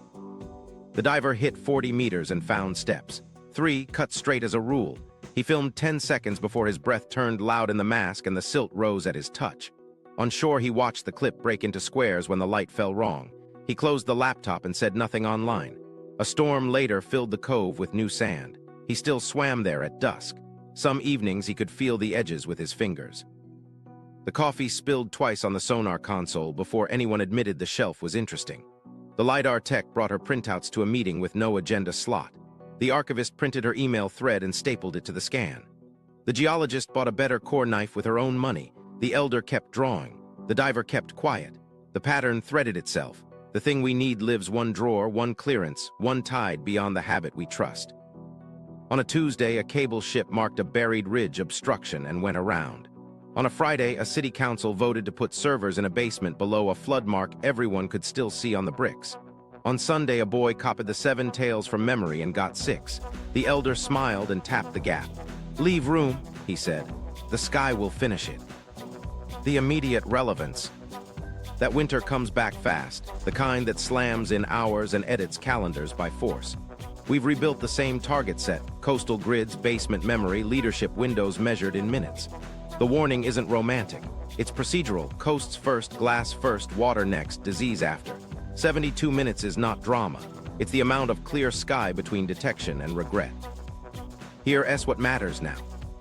The diver hit 40 meters and found steps. 3 cut straight as a rule. He filmed 10 seconds before his breath turned loud in the mask and the silt rose at his touch. On shore, he watched the clip break into squares when the light fell wrong. He closed the laptop and said nothing online. A storm later filled the cove with new sand. He still swam there at dusk. Some evenings he could feel the edges with his fingers. The coffee spilled twice on the sonar console before anyone admitted the shelf was interesting. The Lidar tech brought her printouts to a meeting with no agenda slot. The archivist printed her email thread and stapled it to the scan. The geologist bought a better core knife with her own money. The elder kept drawing. The diver kept quiet. The pattern threaded itself. The thing we need lives 1 drawer, 1 clearance, 1 tide beyond the habit we trust. On a Tuesday, a cable ship marked a buried ridge obstruction and went around. On a Friday, a city council voted to put servers in a basement below a flood mark everyone could still see on the bricks. On Sunday, a boy copied the 7 tails from memory and got 6. The elder smiled and tapped the gap. "Leave room," he said. "The sky will finish it." The immediate relevance. That winter comes back fast, the kind that slams in hours and edits calendars by force. We've rebuilt the same target set, coastal grids, basement memory, leadership windows measured in minutes. The warning isn't romantic. It's procedural, coasts first, glass first, water next, disease after. 72 minutes is not drama. It's the amount of clear sky between detection and regret. Here's what matters now.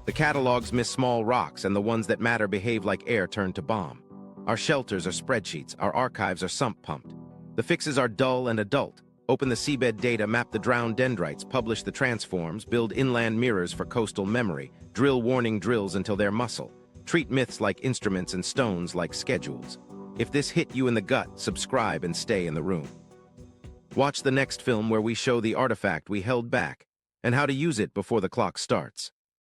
The catalogs miss small rocks, and the ones that matter behave like air turned to bomb. Our shelters are spreadsheets, our archives are sump pumped. The fixes are dull and adult. Open the seabed data, map the drowned dendrites, publish the transforms, build inland mirrors for coastal memory, drill warning drills until they're muscle. Treat myths like instruments and stones like schedules. If this hit you in the gut, subscribe and stay in the room. Watch the next film where we show the artifact we held back and how to use it before the clock starts.